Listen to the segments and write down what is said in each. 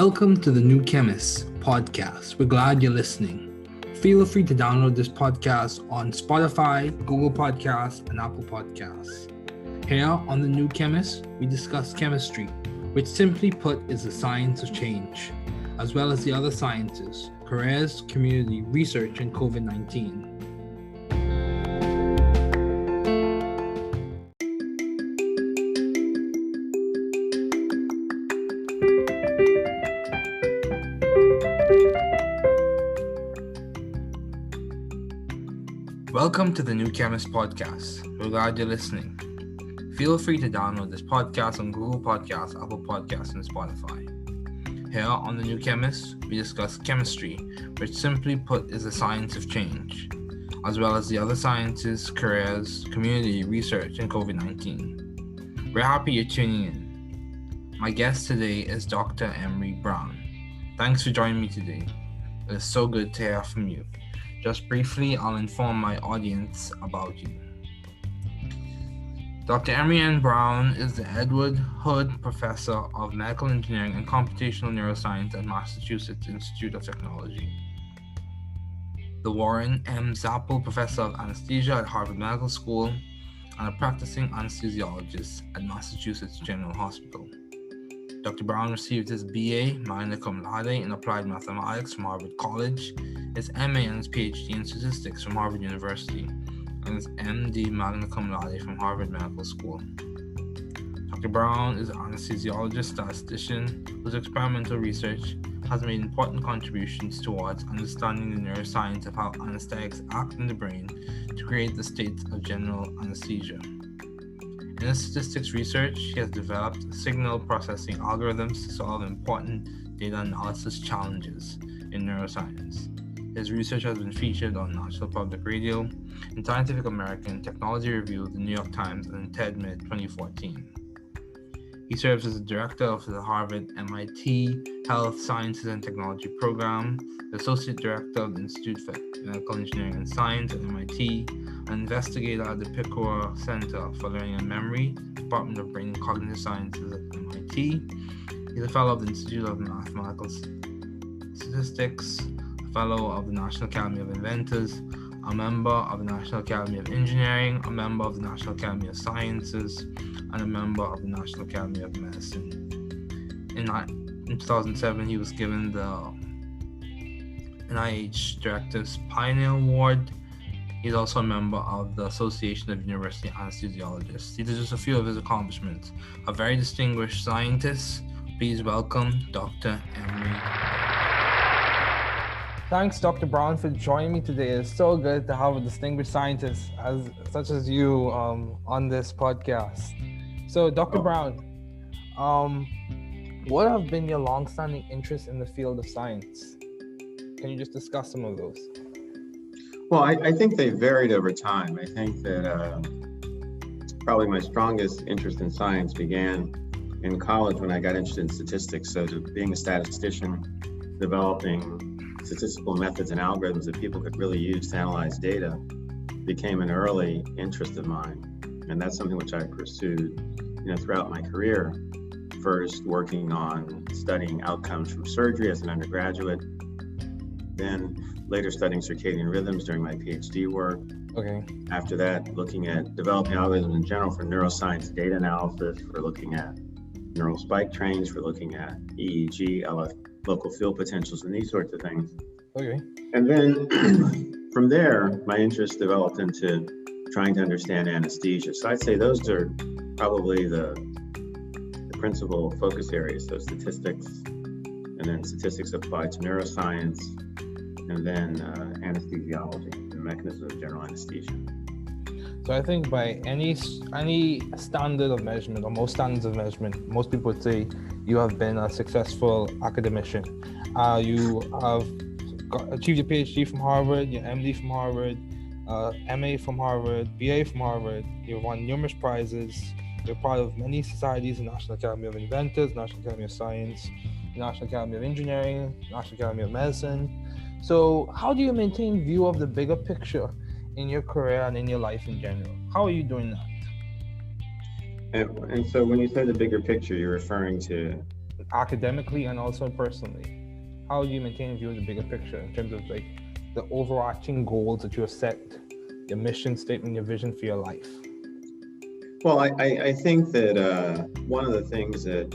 Welcome to the New Chemist podcast. We're glad you're listening. Feel free to download this podcast on Spotify, Google Podcasts, and Apple Podcasts. Here on the New Chemist, we discuss chemistry, which simply put is the science of change, as well as the other sciences, careers, community, research, and COVID-19. Welcome to the New Chemist podcast. We're glad you're listening. Feel free to download this podcast on Google Podcasts, Apple Podcasts, and Spotify. Here on the New Chemist, we discuss chemistry, which simply put is the science of change, as well as the other sciences, careers, community, research, and COVID-19. We're happy you're tuning in. My guest today is Dr. Emery Brown. Thanks for joining me today. It is so good to hear from you. Just briefly, I'll inform my audience about you. Dr. Emery Brown is the Edward Hood Professor of Medical Engineering and Computational Neuroscience at Massachusetts Institute of Technology, the Warren M. Zappel Professor of Anesthesia at Harvard Medical School, and a practicing anesthesiologist at Massachusetts General Hospital. Dr. Brown received his BA magna cum laude in Applied Mathematics from Harvard College, his MA and his PhD in Statistics from Harvard University, and his MD magna cum laude from Harvard Medical School. Dr. Brown is an anesthesiologist statistician whose experimental research has made important contributions towards understanding the neuroscience of how anesthetics act in the brain to create the state of general anesthesia. In his statistics research, he has developed signal processing algorithms to solve important data analysis challenges in neuroscience. His research has been featured on National Public Radio, in Scientific American, Technology Review, the New York Times, and TED-Mid 2014. He serves as the director of the Harvard-MIT Health Sciences and Technology Program, the associate director of the Institute for Medical Engineering and Science at MIT, an investigator at the Picora Center for Learning and Memory, Department of Brain and Cognitive Sciences at MIT. He's a fellow of the Institute of Mathematical Statistics, a fellow of the National Academy of Inventors, a member of the National Academy of Engineering, a member of the National Academy of Sciences, and a member of the National Academy of Medicine. In 2007, he was given the NIH Director's Pioneer Award. He's also a member of the Association of University Anesthesiologists. These are just a few of his accomplishments. A very distinguished scientist. Please welcome Dr. Emery. Thanks, Dr. Brown, for joining me today. It's so good to have a distinguished scientist such as you on this podcast. So, Dr. Brown, what have been your long-standing interests in the field of science? Can you just discuss some of those? Well, I think they varied over time. I think that probably my strongest interest in science began in college when I got interested in statistics. So being a statistician, developing statistical methods and algorithms that people could really use to analyze data became an early interest of mine. And that's something which I pursued, throughout my career. First working on studying outcomes from surgery as an undergraduate, then later studying circadian rhythms during my PhD work. Okay. After that, looking at developing algorithms in general for neuroscience data analysis, for looking at neural spike trains, for looking at EEG, LF, local field potentials, and these sorts of things. Okay. And then from there, my interest developed into trying to understand anesthesia. So I'd say those are probably the principal focus areas, so statistics, and then statistics applied to neuroscience, and then anesthesiology, the mechanism of general anesthesia. So I think by any standard of measurement, or most standards of measurement, most people would say you have been a successful academician. You have achieved your PhD from Harvard, your MD from Harvard, MA from Harvard, BA from Harvard. You've won numerous prizes. You're part of many societies: the National Academy of Inventors, National Academy of Science, the National Academy of Engineering, National Academy of Medicine. So how do you maintain view of the bigger picture in your career and in your life in general? How are you doing that? And so when you say the bigger picture, you're referring to academically and also personally? How do you maintain a view of the bigger picture in terms of like the overarching goals that you have set, your mission statement, your vision for your life? Well, I think that one of the things that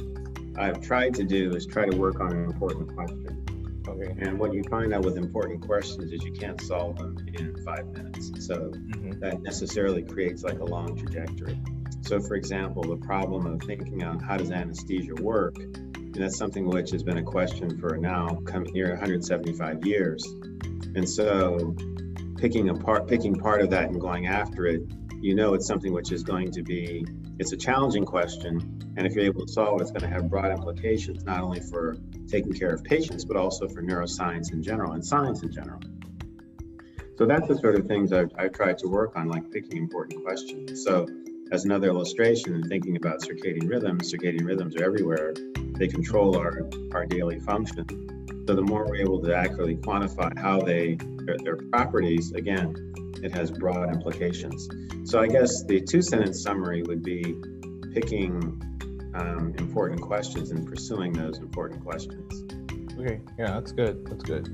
I've tried to do is try to work on an important question. Okay. And what you find out with important questions is you can't solve them in 5 minutes. So that necessarily creates like a long trajectory. So for example, the problem of thinking on how does anesthesia work, and that's something which has been a question for now coming near 175 years. And so picking part of that and going after it, you know, it's something which is going to be, it's a challenging question. And if you're able to solve it, it's going to have broad implications, not only for taking care of patients, but also for neuroscience in general and science in general. So that's the sort of things I've tried to work on, like picking important questions. So as another illustration, in thinking about circadian rhythms are everywhere. They control our daily function. So the more we're able to accurately quantify how their properties, again, it has broad implications. So I guess the 2-sentence summary would be picking important questions and pursuing those important questions. Okay, yeah, that's good. That's good.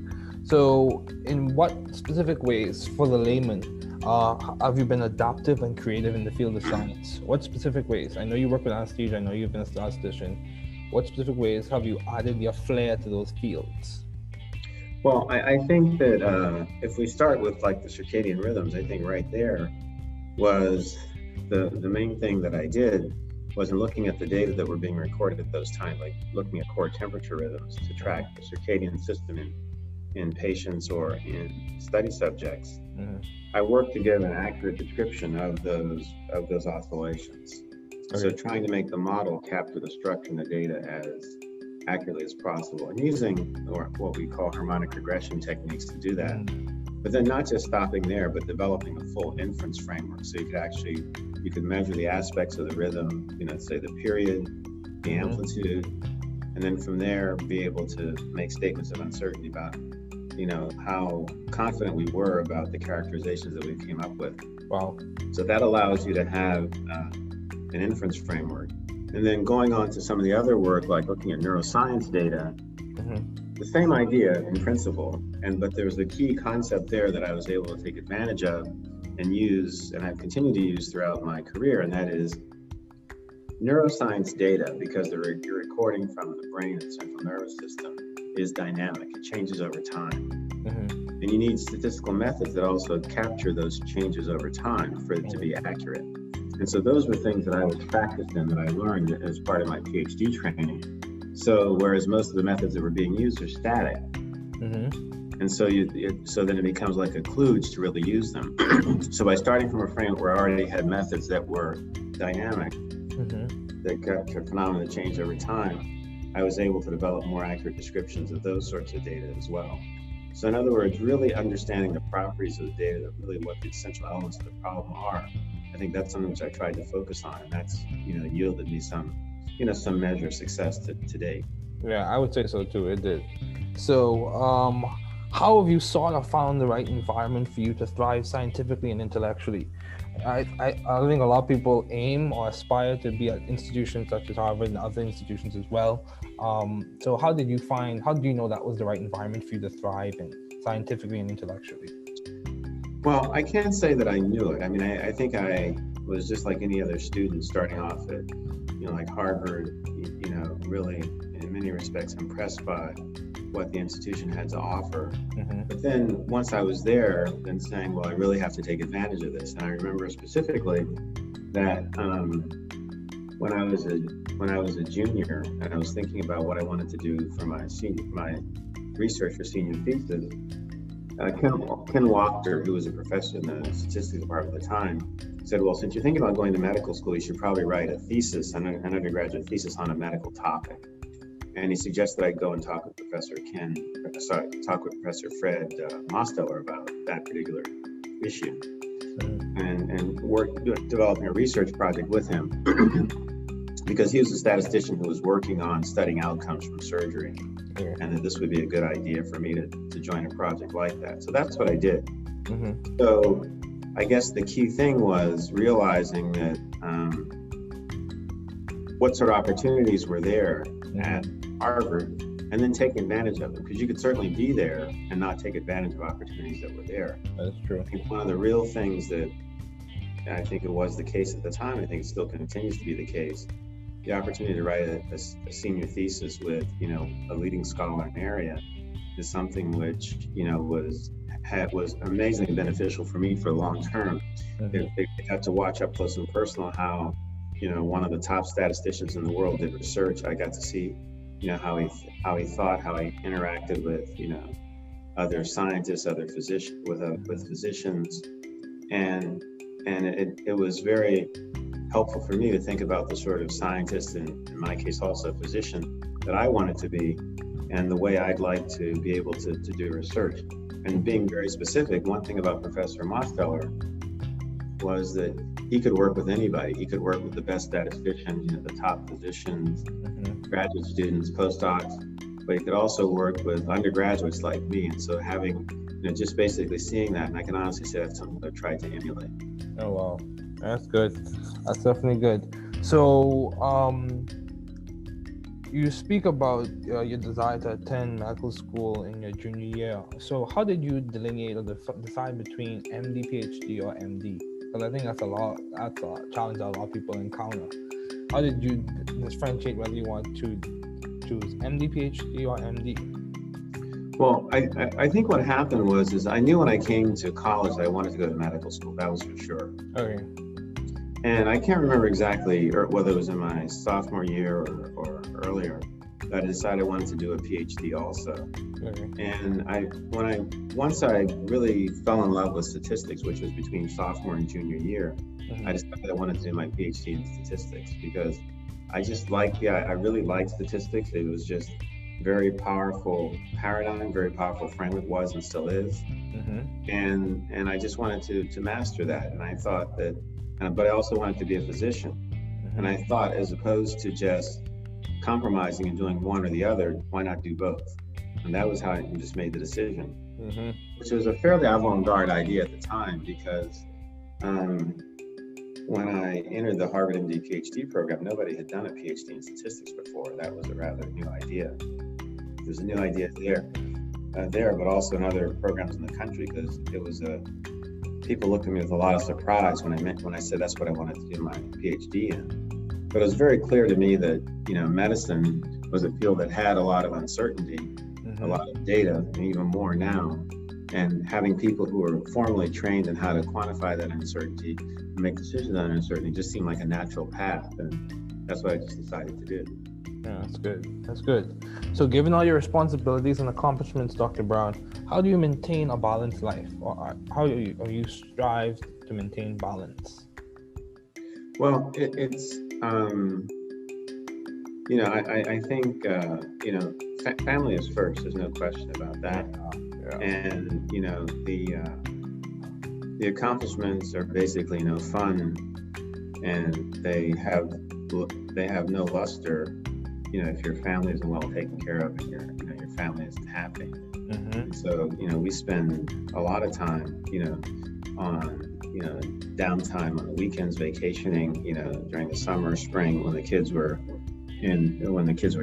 So in what specific ways for the layman have you been adaptive and creative in the field of science? What specific ways? I know you work with anesthesia, I know you've been a statistician. What specific ways have you added your flair to those fields? Well, I think that if we start with like the circadian rhythms, I think right there was the main thing that I did was in looking at the data that were being recorded at those times, like looking at core temperature rhythms to track the circadian system in patients or in study subjects. I worked to give an accurate description of those oscillations. Okay. So trying to make the model capture the structure and the data as accurately as possible, and using what we call harmonic regression techniques to do that. But then not just stopping there, but developing a full inference framework. So you could measure the aspects of the rhythm, say the period, the amplitude, and then from there be able to make statements of uncertainty about, how confident we were about the characterizations that we came up with. Wow. So that allows you to have an inference framework. And then going on to some of the other work, like looking at neuroscience data, the same idea in principle, but there's a key concept there that I was able to take advantage of and use, and I've continued to use throughout my career, and that is neuroscience data, because you're recording from the brain and the central nervous system, is dynamic. It changes over time. And you need statistical methods that also capture those changes over time for it to be accurate. And so those were things that I was practiced in, that I learned as part of my PhD training. So whereas most of the methods that were being used are static, and so then it becomes like a kludge to really use them. So by starting from a framework where I already had methods that were dynamic, that capture phenomena that change over time, I was able to develop more accurate descriptions of those sorts of data as well. So in other words, really understanding the properties of the data, that really what the essential elements of the problem are. I think that's something which I tried to focus on, and that's yielded me some measure of success to date. Yeah, I would say so too. It did. So, how have you sort of found the right environment for you to thrive scientifically and intellectually? I think a lot of people aim or aspire to be at institutions such as Harvard and other institutions as well. So how did you know that was the right environment for you to thrive in scientifically and intellectually? Well, I can't say that I knew it. I mean, I think I was just like any other student starting off at, like Harvard, really in many respects impressed by what the institution had to offer. But then once I was there, then saying, well, I really have to take advantage of this. And I remember specifically that when I was a junior and I was thinking about what I wanted to do for my research for senior thesis, Ken Wachter, who was a professor in the statistics department at the time, said, well, since you're thinking about going to medical school, you should probably write a thesis, an undergraduate thesis on a medical topic. And he suggested I go and talk with Professor Fred Mosteller about that particular issue, and work developing a research project with him, because he was a statistician who was working on studying outcomes from surgery, and that this would be a good idea for me to join a project like that. So that's what I did. So I guess the key thing was realizing that what sort of opportunities were there at Harvard, and then taking advantage of them, because you could certainly be there and not take advantage of opportunities that were there. That's true. I think one of the real things that, and I think it was the case at the time, I think it still continues to be the case, the opportunity to write a senior thesis with, a leading scholar in an area is something which, was amazingly beneficial for me for long term. They got to watch up close and personal how, one of the top statisticians in the world did research. I got to see, how he thought, how he interacted with, other scientists, other physicians, with physicians, and it was very helpful for me to think about the sort of scientist, and in my case also a physician, that I wanted to be, and the way I'd like to be able to do research. And being very specific, one thing about Professor Mosteller was that he could work with anybody. He could work with the best statisticians, the top physicians, graduate students, postdocs, but he could also work with undergraduates like me. And so having, just basically seeing that, and I can honestly say that's something I've tried to emulate. Oh, wow. That's good. That's definitely good. So, you speak about your desire to attend medical school in your junior year. So how did you delineate or decide between MD, PhD, or MD? Because I think that's a challenge that a lot of people encounter. How did you differentiate whether you want to choose MD, PhD, or MD? Well, I think what happened was I knew when I came to college that I wanted to go to medical school. That was for sure. Okay. And I can't remember exactly whether it was in my sophomore year or earlier that I decided I wanted to do a PhD also. Okay. And once I really fell in love with statistics, which was between sophomore and junior year, I decided I wanted to do my PhD in statistics, because I just I really liked statistics. It was just very powerful paradigm, very powerful framework, was and still is. And I just wanted to master that. And I thought that, but I also wanted to be a physician. And I thought, as opposed to just compromising and doing one or the other, why not do both? And that was how I just made the decision, which was a fairly avant-garde idea at the time, because when I entered the Harvard MD PhD program, nobody had done a PhD in statistics before. That was a rather new idea. There's a new idea there, but also in other programs in the country, because it was people looked at me with a lot of surprise when I said that's what I wanted to do my PhD in. But it was very clear to me that, medicine was a field that had a lot of uncertainty, a lot of data, and even more now. And having people who are formally trained in how to quantify that uncertainty and make decisions on uncertainty just seemed like a natural path. And that's what I just decided to do. Yeah, that's good. That's good. So given all your responsibilities and accomplishments, Dr. Brown, how do you maintain a balanced life? Or how do you strive to maintain balance? Well, it's I think, family is first. There's no question about that. Yeah. And, the accomplishments are basically, fun, and they have no luster, if your family isn't well taken care of and your family isn't happy. So, we spend a lot of time, on, downtime on the weekends, vacationing, during the summer, spring, when the kids were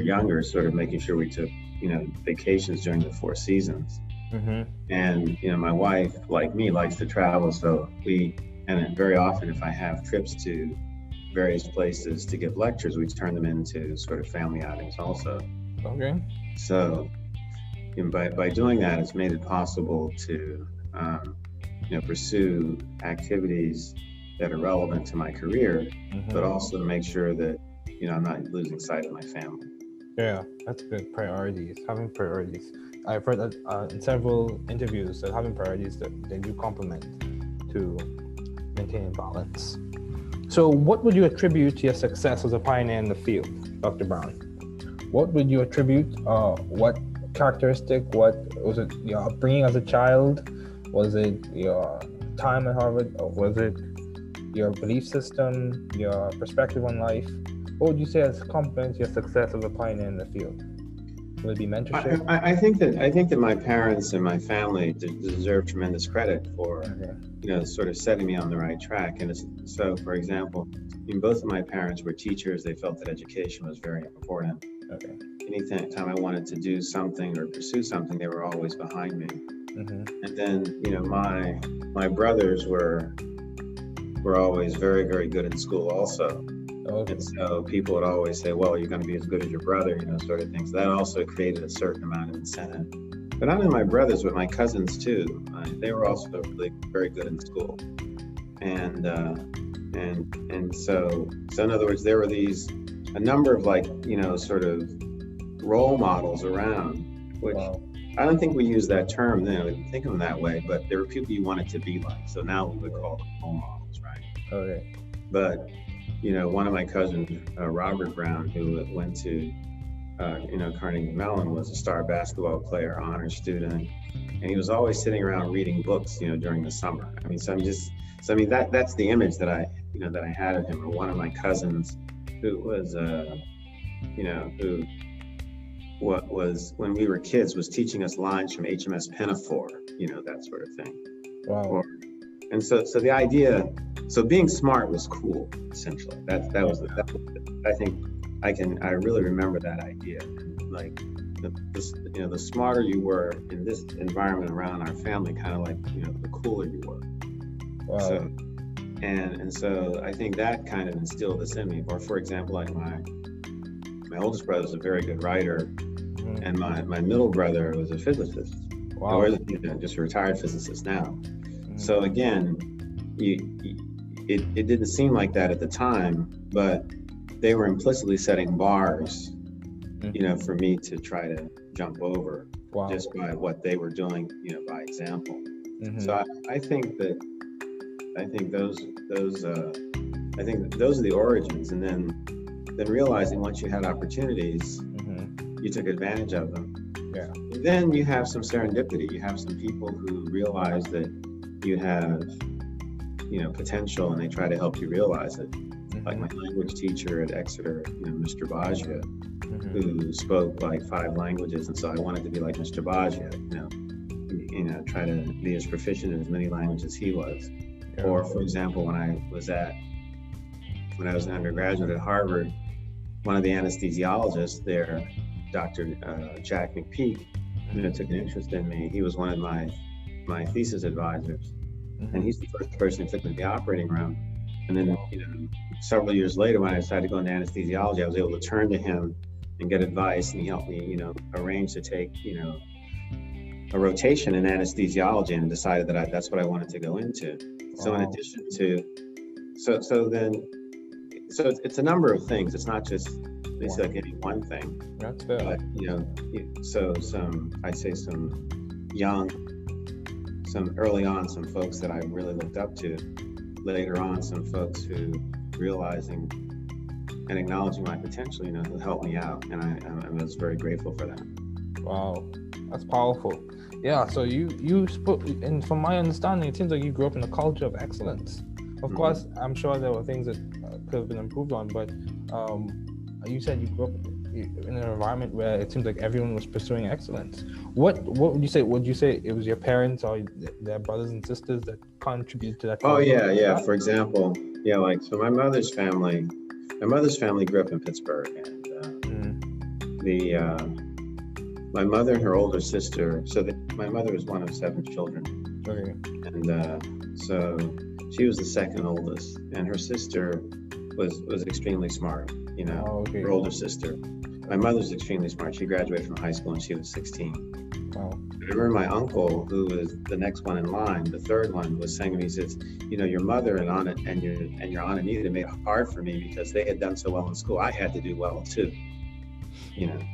younger, sort of making sure we took, vacations during the 4 seasons. And, my wife, like me, likes to travel. So and very often if I have trips to various places to give lectures, we turn them into sort of family outings also. Okay. So by doing that, it's made it possible to, pursue activities that are relevant to my career, but also to make sure that, I'm not losing sight of my family. Yeah, that's good. Priorities, having priorities. I've heard that in several interviews that having priorities that they do complement to maintaining balance. So what would you attribute to your success as a pioneer in the field, Dr. Brown? What would you attribute, what characteristic, what was it your upbringing as a child? Was it your time at Harvard, or was it your belief system, your perspective on life? What would you say has complements your success as a pioneer in the field? Will it be mentorship? I think that my parents and my family deserve tremendous credit for, sort of setting me on the right track. And so, for example, both of my parents were teachers. They felt that education was very important. Okay. Anytime I wanted to do something or pursue something, they were always behind me. And then, my brothers were always very, very good in school also. Okay. And so people would always say, well, you're going to be as good as your brother, sort of things. That also created a certain amount of incentive. But not only my brothers, but my cousins too. They were also really very good in school. And so in other words, there were a number of sort of role models around, which I don't think we use that term then, we didn't think of them that way, but there were people you wanted to be like. So now we would call them role models, right? Okay. But, one of my cousins, Robert Brown, who went to, Carnegie Mellon, was a star basketball player, honor student, and he was always sitting around reading books, during the summer. I mean, that's the image that I had of him. Or one of my cousins, who was, when we were kids, was teaching us lines from HMS Pinafore, that sort of thing. Wow. And so the idea, being smart was cool, essentially. I think I really remember that idea. Like, the smarter you were in this environment around our family, kind of like, the cooler you were. Wow. So, and so I think that kind of instilled this in me. Or for example, like my oldest brother was a very good writer, and my middle brother was a physicist. Wow. Or, just a retired physicist now. So again, it didn't seem like that at the time, but they were implicitly setting bars, for me to try to jump over. Wow. Just by what they were doing, by example. So I think those are the origins, and then realizing once you had opportunities, you took advantage of them. Yeah. And then you have some serendipity. You have some people who realize that you have, potential, and they try to help you realize it. Like my language teacher at Exeter, Mr. Baggio, who spoke like 5 languages, and so I wanted to be like Mr. Baggio, try to be as proficient in as many languages as he was. Yeah. Or for example, when I was an undergraduate at Harvard, one of the anesthesiologists there, Dr. Jack McPeak, took an interest in me. He was one of my thesis advisors, and he's the first person who took me to the operating room. And then, several years later, when I decided to go into anesthesiology, I was able to turn to him and get advice, and he helped me, arrange to take, a rotation in anesthesiology, and decided that that's what I wanted to go into. So in addition to, so it's a number of things. It's not just like any one thing. That's fair. But, I'd say early on, some folks that I really looked up to. Later on, some folks who realizing and acknowledging my potential, who helped me out, and I was very grateful for that. Wow, that's powerful. Yeah, so you spoke, and from my understanding, it seems like you grew up in a culture of excellence. Of course, I'm sure there were things that could have been improved on, but you said you grew up in an environment where it seems like everyone was pursuing excellence. What would you say? Would you say it was your parents or their brothers and sisters that contributed to that? Oh yeah. For example, so my mother's family grew up in Pittsburgh, and my mother and her older sister. So my mother was one of 7 children. Okay. And so she was the second oldest, and her sister was extremely smart. Okay. Her older sister. My mother's extremely smart. She graduated from high school when she was 16. Wow. I remember my uncle, who was the next one in line, the third one, was saying to me, he says, your mother and your aunt Anita made it hard for me because they had done so well in school. I had to do well too.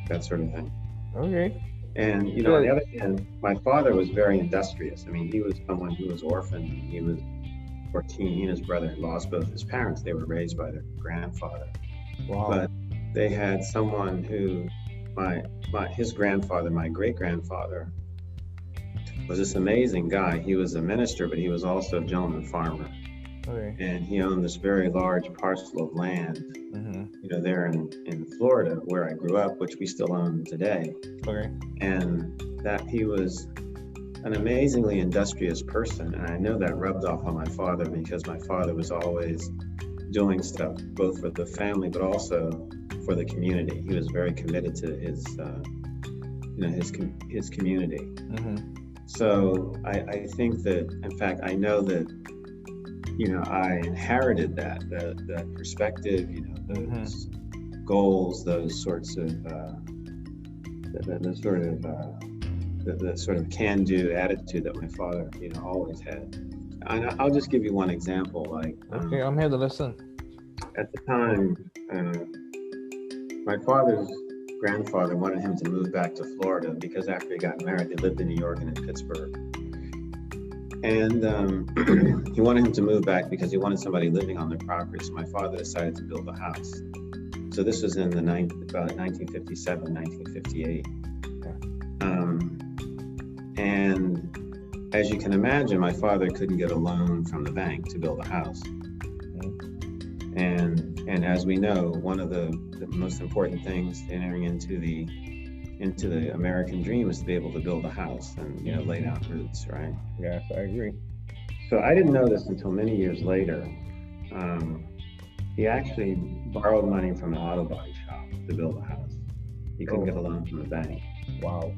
That sort of thing. Okay. And, on the other hand, my father was very industrious. I mean, he was someone who was orphaned. He was 14. He and his brother had lost both his parents. They were raised by their grandfather. Wow. But they had someone who, his grandfather, my great-grandfather, was this amazing guy. He was a minister, but he was also a gentleman farmer. Okay. And he owned this very large parcel of land, there in Florida, where I grew up, which we still own today. Okay. And that he was an amazingly industrious person. And I know that rubbed off on my father, because my father was always doing stuff, both for the family, but also for the community. He was very committed to his community. Mm-hmm. So I think that, in fact, I know that, I inherited that perspective, those goals, those sorts of, the sort of can-do attitude that my father, always had. And I'll just give you one example. Like, okay, I'm here to listen. At the time, my father's grandfather wanted him to move back to Florida because after he got married, they lived in New York and in Pittsburgh. And he wanted him to move back because he wanted somebody living on their property. So my father decided to build a house. So this was in about 1957, 1958. And as you can imagine, my father couldn't get a loan from the bank to build a house. And as we know, one of the most important things entering into the American dream is to be able to build a house and lay down roots, right? Yes, I agree. So I didn't know this until many years later. He actually borrowed money from an auto body shop to build a house. He couldn't get a loan from the bank. Wow.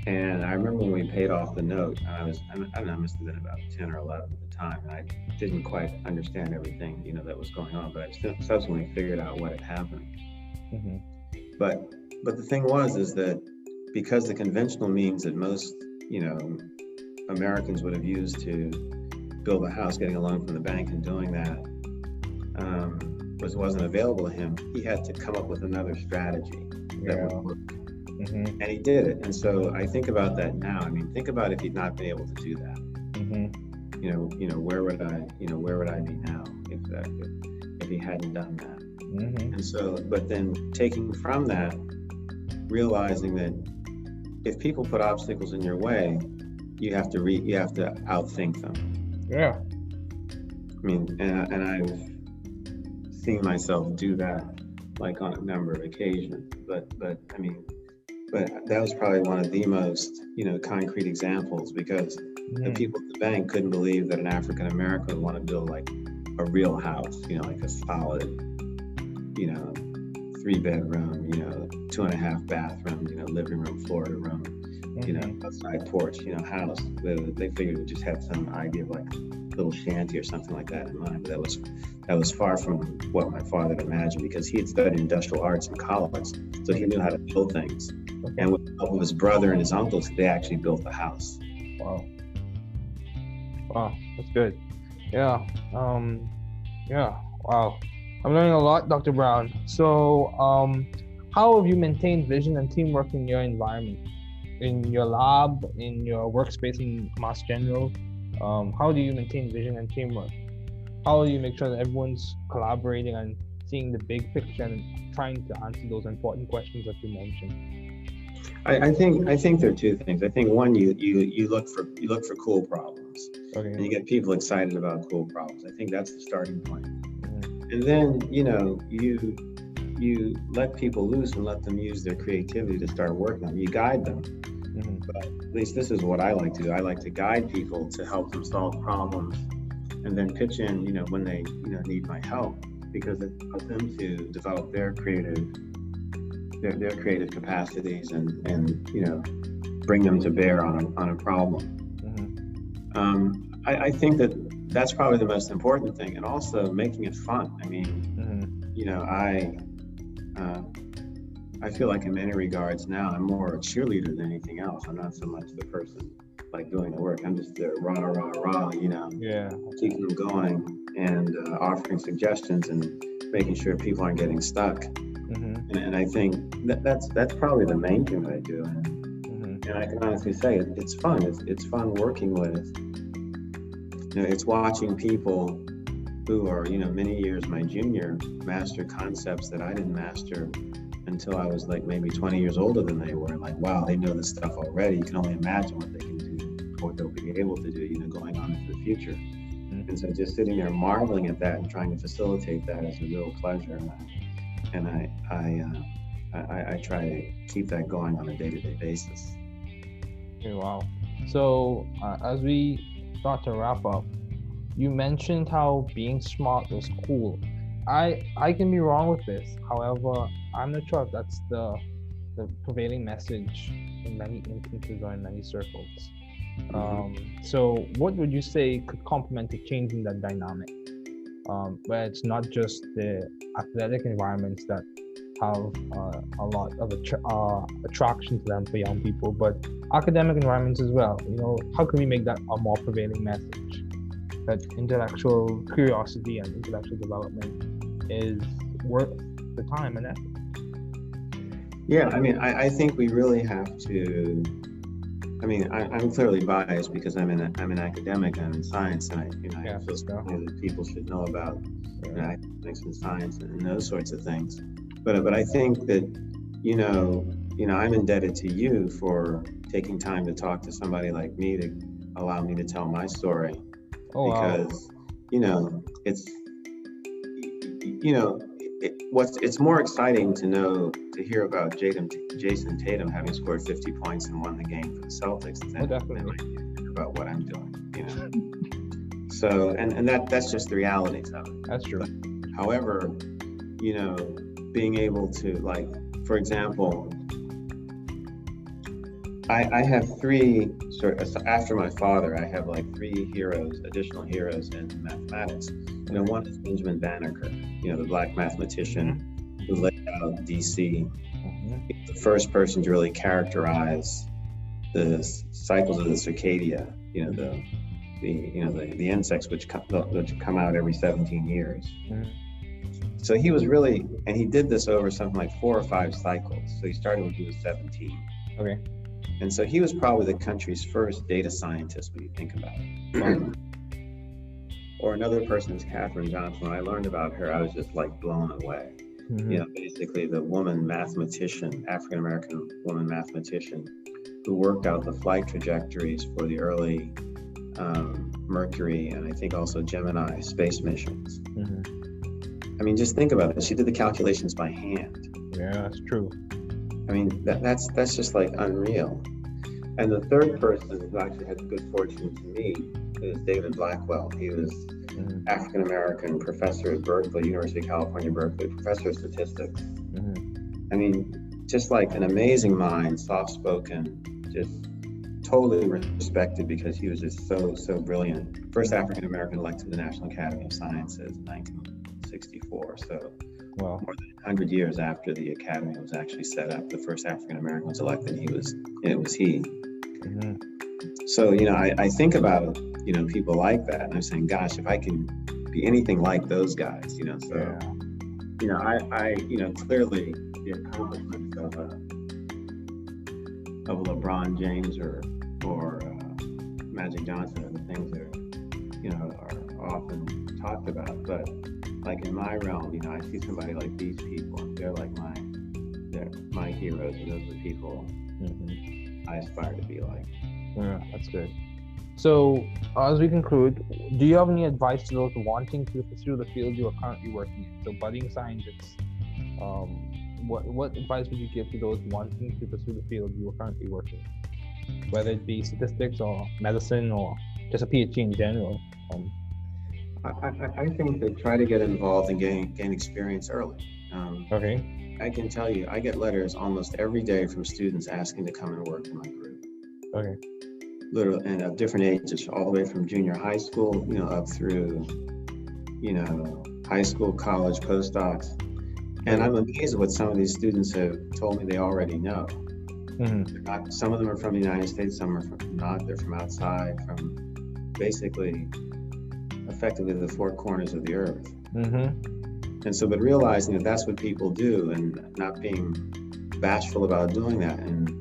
And I remember when we paid off the note, and I don't know, I must have been about 10 or 11 at the time, and I didn't quite understand everything, that was going on, but I subsequently figured out what had happened. Mm-hmm. But the thing is that because the conventional means that most, Americans would have used to build a house, getting a loan from the bank and doing that, wasn't available to him, he had to come up with another strategy that would work. Mm-hmm. And he did it. And so I think about that now. I mean, think about if he'd not been able to do that. Mm-hmm. Where would I be now if he hadn't done that? Mm-hmm. And so, but then taking from that, realizing that if people put obstacles in your way, you have to outthink them. Yeah. I mean, and I've seen myself do that, like on a number of occasions. But that was probably one of the most, concrete examples, because the people at the bank couldn't believe that an African American would want to build like a real house, like a solid, 3-bedroom, 2.5 bathroom, living room, Florida room, outside porch, house. They figured we just had some idea of like a little shanty or something like that in mind. But that was far from what my father had imagined, because he had studied industrial arts in college, so he knew how to build things. Okay. And with the help of his brother and his uncles, they actually built the house. Wow, that's good. Yeah. Wow. I'm learning a lot, Dr. Brown. So, how have you maintained vision and teamwork in your environment, in your lab, in your workspace in Mass General? How do you maintain vision and teamwork? How do you make sure that everyone's collaborating and seeing the big picture and trying to answer those important questions that you mentioned? I think there are two things. I think one, you look for cool problems, okay, and you get people excited about cool problems. I think that's the starting point. Mm-hmm. And then you let people loose and let them use their creativity to start working on it. You guide them. Mm-hmm. But at least this is what I like to do. I like to guide people to help them solve problems, and then pitch in, when they need my help, because it helps them to develop their creative capacities and bring them to bear on a problem. Mm-hmm. I think that's probably the most important thing, and also making it fun. I mean, I feel like in many regards now I'm more a cheerleader than anything else. I'm not so much the person like doing the work. I'm just there, rah, keeping them going and offering suggestions and making sure people aren't getting stuck. Mm-hmm. And I think that's probably the main thing that I do. And I can honestly say it's fun. It's fun working with, it's watching people who are, many years my junior master concepts that I didn't master until I was like maybe 20 years older than they were. Like, wow, they know this stuff already. You can only imagine what they can do, what they'll be able to do, going on into the future. Mm-hmm. And so just sitting there marveling at that and trying to facilitate that is a real pleasure. And I try to keep that going on a day-to-day basis. Okay, wow. So as we start to wrap up, you mentioned how being smart was cool. I can be wrong with this. However, I'm not sure if that's the prevailing message in many instances or in many circles. So what would you say could complement a change in that dynamic, where it's not just the athletic environments that have a lot of attraction to them for young people, but academic environments as well? How can we make that a more prevailing message, that intellectual curiosity and intellectual development is worth the time and effort? Yeah, I mean, I think we really have to. I mean, I'm clearly biased because I'm an academic. I'm in science, and I feel strongly that people should know about academics and science and those sorts of things. But I think that I'm indebted to you for taking time to talk to somebody like me to allow me to tell my story. Because it's it's more exciting to hear about Jason Tatum having scored 50 points and won the game for the Celtics than about what I'm doing. So and that's just the realities of it. That's true. But, however, being able to, like, for example, I have three after my father, I have like three additional heroes in mathematics. One is Benjamin Banneker, the black mathematician who laid out DC. He's the first person to really characterize the cycles of the circadia, the insects which come out every 17 years. So he was really, and he did this over something like 4 or 5 cycles. So he started when he was 17. Okay. And so he was probably the country's first data scientist when you think about it. Or another person is Katherine Johnson. When I learned about her, I was just like blown away. Basically the woman mathematician, African-American woman mathematician, who worked out the flight trajectories for the early Mercury and I think also Gemini space missions. I mean, just think about it. She did the calculations by hand. Yeah, that's true. I mean, that's just like unreal. And the third person who actually had the good fortune to meet is David Blackwell. He was African-American professor at Berkeley, University of California, Berkeley, professor of statistics. I mean, just like an amazing mind, soft-spoken, just totally respected because he was just so brilliant. First African-American elected to the National Academy of Sciences in 1964. So more than 100 years after the Academy was actually set up, the first African-American was elected, it was he. So, I think about, people like that, and I'm saying, gosh, if I can be anything like those guys, so, I clearly the accomplishments of LeBron James or Magic Johnson are the things that, are often talked about, but like in my realm, I see somebody like these people, and they're my heroes, and those are the people I aspire to be like. Yeah, that's good. So, as we conclude, do you have any advice to those wanting to pursue the field you are currently working in? So, budding scientists, what advice would you give to those wanting to pursue the field you are currently working in? Whether it be statistics or medicine or just a PhD in general? I think that try to get involved and gain experience early. Okay. I can tell you, I get letters almost every day from students asking to come and work in my group. Okay. Literally, and of different ages, all the way from junior high school, up through, high school, college, postdocs. And I'm amazed at what some of these students have told me they already know. Some of them are from the United States, some are not. They're from outside, from basically, effectively the 4 corners of the earth. And so, but realizing that that's what people do and not being bashful about doing that. And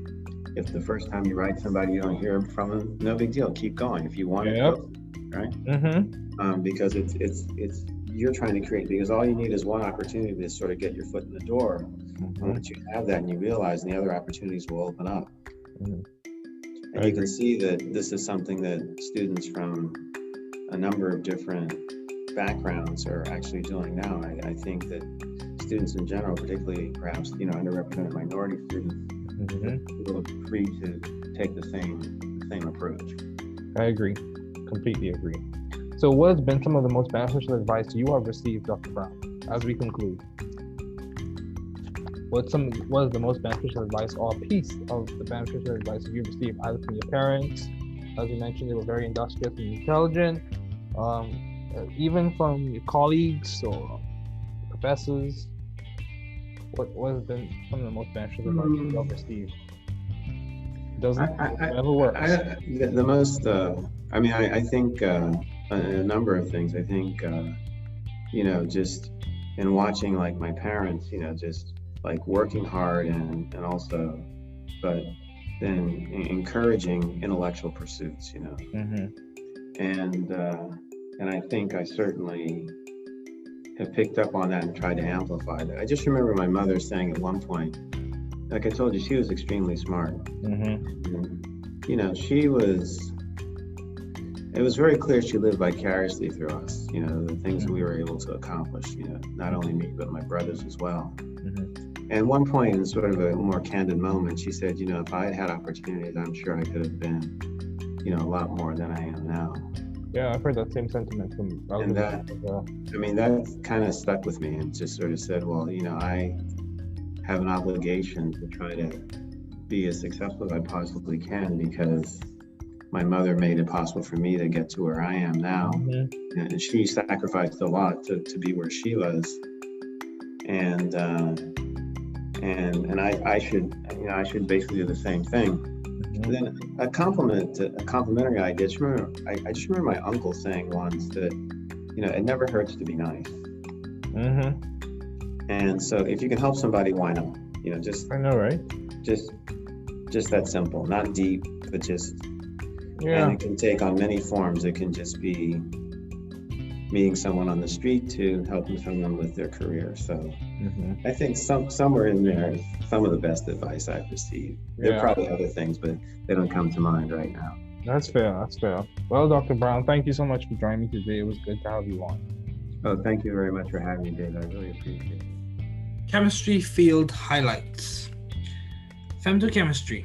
if the first time you write somebody, you don't hear from them, no big deal. Keep going if you want to, right? Because it's you're trying to create, because all you need is one opportunity to sort of get your foot in the door. And once you have that and you realize, the other opportunities will open up. And you can see that this is something that students from a number of different backgrounds are actually doing now. I think that students in general, particularly perhaps underrepresented minority students, feel free to take the same approach. I agree, completely agree. So what has been some of the most beneficial advice you have received, Dr. Brown, as we conclude, what is the most beneficial advice or piece of the beneficial advice you received either from your parents? As you mentioned, they were very industrious and intelligent. Even from your colleagues or professors. What has been some of the most beneficial advice you've ever received? Whatever works. The most, I think a number of things. I think, just in watching like my parents, just like working hard and also, but then encouraging intellectual pursuits, Mm-hmm. And I think I certainly have picked up on that and tried to amplify that. I just remember my mother saying at one point, like I told you, she was extremely smart. Mm-hmm. And, it was very clear she lived vicariously through us, the things that we were able to accomplish, not only me, but my brothers as well. Mm-hmm. And at one point, in sort of a more candid moment, she said, if I had had opportunities, I'm sure I could have been, a lot more than I am now. Yeah, I've heard that same sentiment from and that, that kind of stuck with me and just sort of said, well, I have an obligation to try to be as successful as I possibly can because my mother made it possible for me to get to where I am now. Mm-hmm. And she sacrificed a lot to be where she was. And I should basically do the same thing. Mm-hmm. And then a complimentary idea. I just remember my uncle saying once that, it never hurts to be nice. Mm-hmm. And so if you can help somebody, why not? I know, right? Just that simple, not deep, but just, yeah. And it can take on many forms. It can just be meeting someone on the street to helping someone with their career. So mm-hmm. I think somewhere in there is some of the best advice I've received. There are probably other things, but they don't come to mind right now. That's fair. Well, Dr. Brown, thank you so much for joining me today. It was good to have you on. Oh, thank you very much for having me, Dave. I really appreciate it. Chemistry field highlights. Femtochemistry.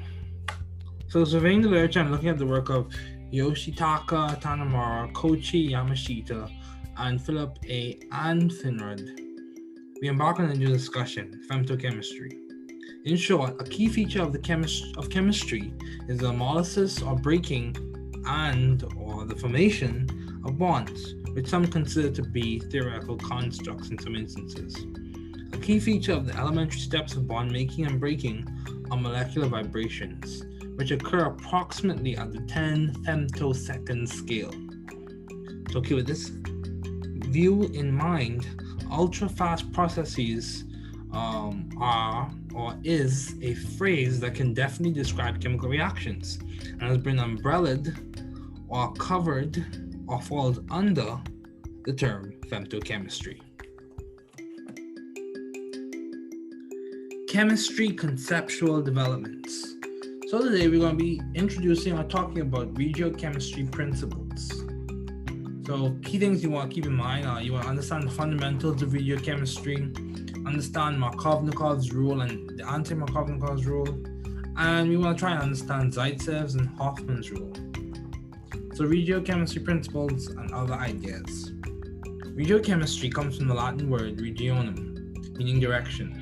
So surveying the literature and looking at the work of Yoshitaka Tanamura, Koichi Yamashita, and Philip A. Anfinrod, we embark on a new discussion, femtochemistry. In short, a key feature of chemistry is the analysis or breaking or the formation of bonds, which some consider to be theoretical constructs in some instances. A key feature of the elementary steps of bond making and breaking are molecular vibrations, which occur approximately at the 10 femtosecond scale. So with this view in mind, ultra-fast processes is a phrase that can definitely describe chemical reactions and has been umbrellaed or covered or falls under the term femtochemistry. Chemistry conceptual developments. So today we're going to be introducing or talking about regiochemistry principles. So key things you want to keep in mind are you want to understand the fundamentals of regiochemistry, understand Markovnikov's rule and the anti-Markovnikov's rule, and we want to try and understand Zaitsev's and Hoffman's rule. So regiochemistry principles and other ideas. Regiochemistry comes from the Latin word regionum, meaning direction.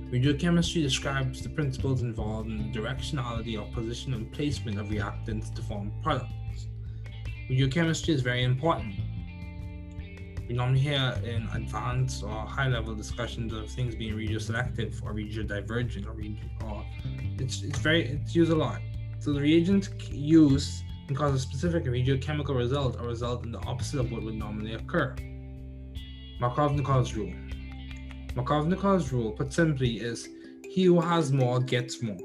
Regiochemistry describes the principles involved in the directionality or position and placement of reactants to form products. Regiochemistry is very important. We normally hear in advanced or high-level discussions of things being regioselective or regiodivergent or it's used a lot. So the reagent used can cause a specific regiochemical result or result in the opposite of what would normally occur. Markovnikov's rule. Markovnikov's rule, put simply, is he who has more gets more.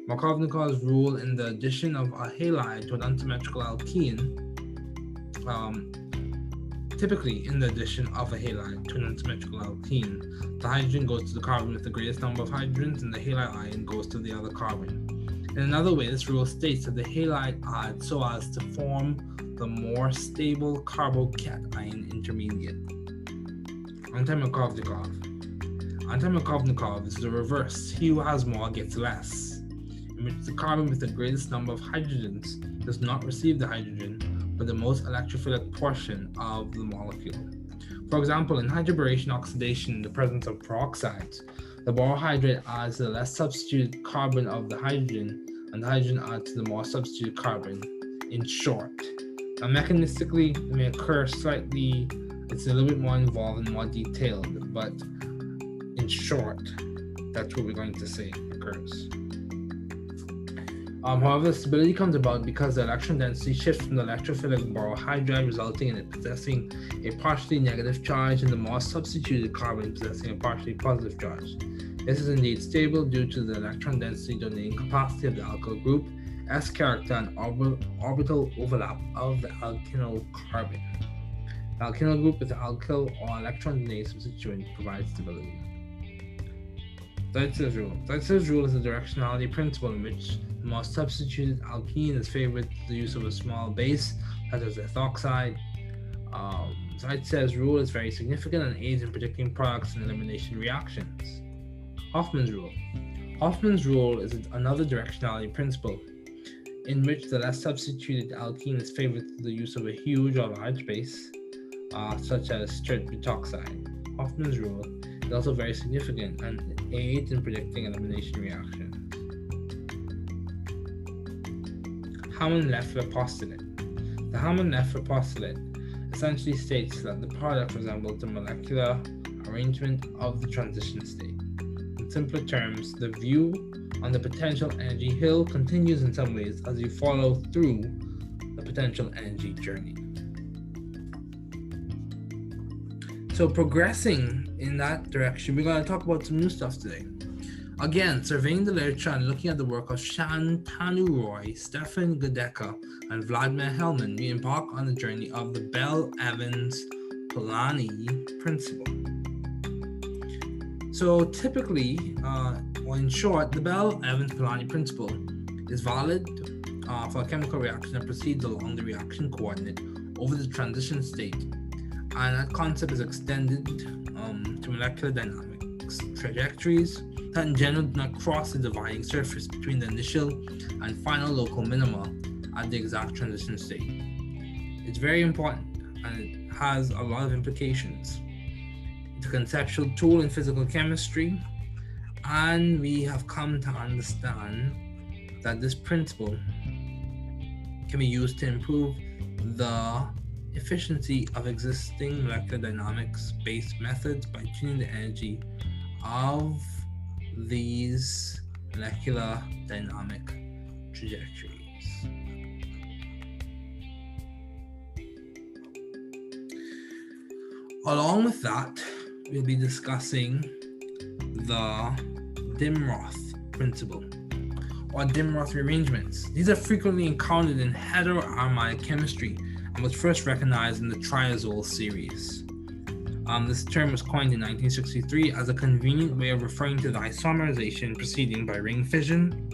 Markovnikov's rule in the addition of a halide to an unsymmetrical alkene, typically in the addition of a halide to an unsymmetrical alkene, the hydrogen goes to the carbon with the greatest number of hydrogens and the halide ion goes to the other carbon. In another way, this rule states that the halide adds so as to form the more stable carbocation intermediate. Anti-Markovnikov. Anti-Markovnikov is the reverse. He who has more gets less, in which the carbon with the greatest number of hydrogens does not receive the hydrogen, but the most electrophilic portion of the molecule. For example, in hydroboration oxidation in the presence of peroxides, the borohydrate adds to the less substituted carbon of the hydrogen, and the hydrogen adds to the more substituted carbon. In short, now mechanistically, it may occur slightly, it's a little bit more involved and more detailed, but in short, that's what we're going to say occurs. However, the stability comes about because the electron density shifts from the electrophilic borohydride, resulting in it possessing a partially negative charge and the more substituted carbon possessing a partially positive charge. This is indeed stable due to the electron density donating capacity of the alkyl group, S character, and orbital overlap of the alkynyl carbon. The alkynyl group with the alkyl or electron donating substituent provides stability. Zaitsev's rule. Zaitsev's rule is a directionality principle in which the more substituted alkene is favored to the use of a small base, such as ethoxide. Zaitsev's rule is very significant and aids in predicting products and elimination reactions. Hoffman's rule. Hoffman's rule is another directionality principle in which the less substituted alkene is favored to the use of a huge or large base, such as straight butoxide. Hoffman's rule is also very significant and aids in predicting elimination reactions. Hammond-Leffler postulate. The Hammond-Leffler postulate essentially states that the product resembles the molecular arrangement of the transition state. In simpler terms, the view on the potential energy hill continues in some ways as you follow through the potential energy journey. So progressing in that direction, we're going to talk about some new stuff today. Again, surveying the literature and looking at the work of Shantanu Roy, Stefan Godeka, and Vladimir Hellman, we embark on the journey of the Bell-Evans-Polanyi principle. So typically, or in short, the Bell-Evans-Polanyi principle is valid for a chemical reaction that proceeds along the reaction coordinate over the transition state, and that concept is extended to molecular dynamics trajectories that in general do not cross the dividing surface between the initial and final local minima at the exact transition state. It's very important and it has a lot of implications. It's a conceptual tool in physical chemistry, and we have come to understand that this principle can be used to improve the efficiency of existing molecular dynamics based methods by tuning the energy of these molecular dynamic trajectories. Along with that, we'll be discussing the Dimroth principle or Dimroth rearrangements. These are frequently encountered in heteroaromatic chemistry and was first recognized in the triazole series. This term was coined in 1963 as a convenient way of referring to the isomerization proceeding by ring fission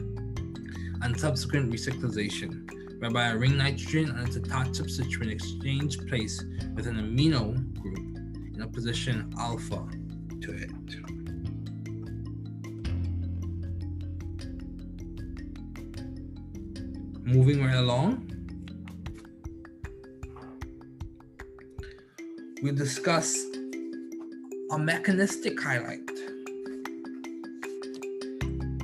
and subsequent recyclization, whereby a ring nitrogen and its attached substituent exchange place with an amino group in a position alpha to it. Moving right along, we'll discuss a mechanistic highlight.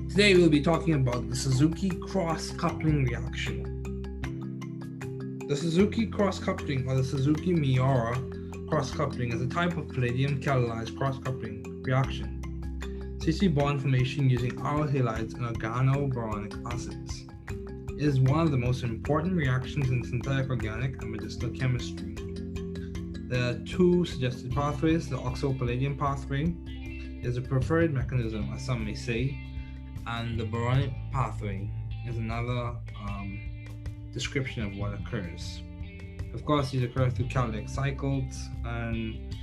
Today we'll be talking about the Suzuki cross-coupling reaction. The Suzuki cross-coupling or the Suzuki-Miura cross-coupling is a type of palladium catalyzed cross-coupling reaction. CC bond formation using aryl halides and organoboronic acids. It is one of the most important reactions in synthetic organic and medicinal chemistry. There are two suggested pathways. The oxo-palladium pathway is a preferred mechanism, as some may say, and the boronic pathway is another description of what occurs. Of course, these occur through catalytic cycles, and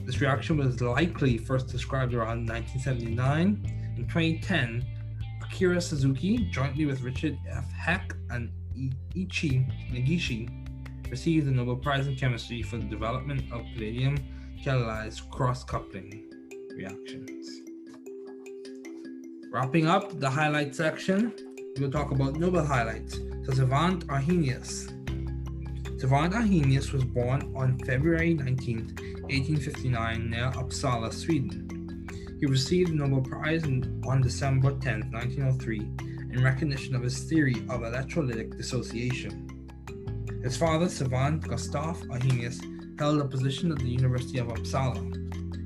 this reaction was likely first described around 1979. In 2010, Akira Suzuki, jointly with Richard F. Heck and Ichi Negishi, received the Nobel Prize in Chemistry for the development of palladium catalyzed cross-coupling reactions. Wrapping up the highlight section, we will talk about Nobel highlights. So Savant Arrhenius. Savant Arrhenius was born on February 19th, 1859, near Uppsala, Sweden. He received the Nobel Prize on December 10, 1903, in recognition of his theory of electrolytic dissociation. His father, savant Gustav Arrhenius, held a position at the University of Uppsala.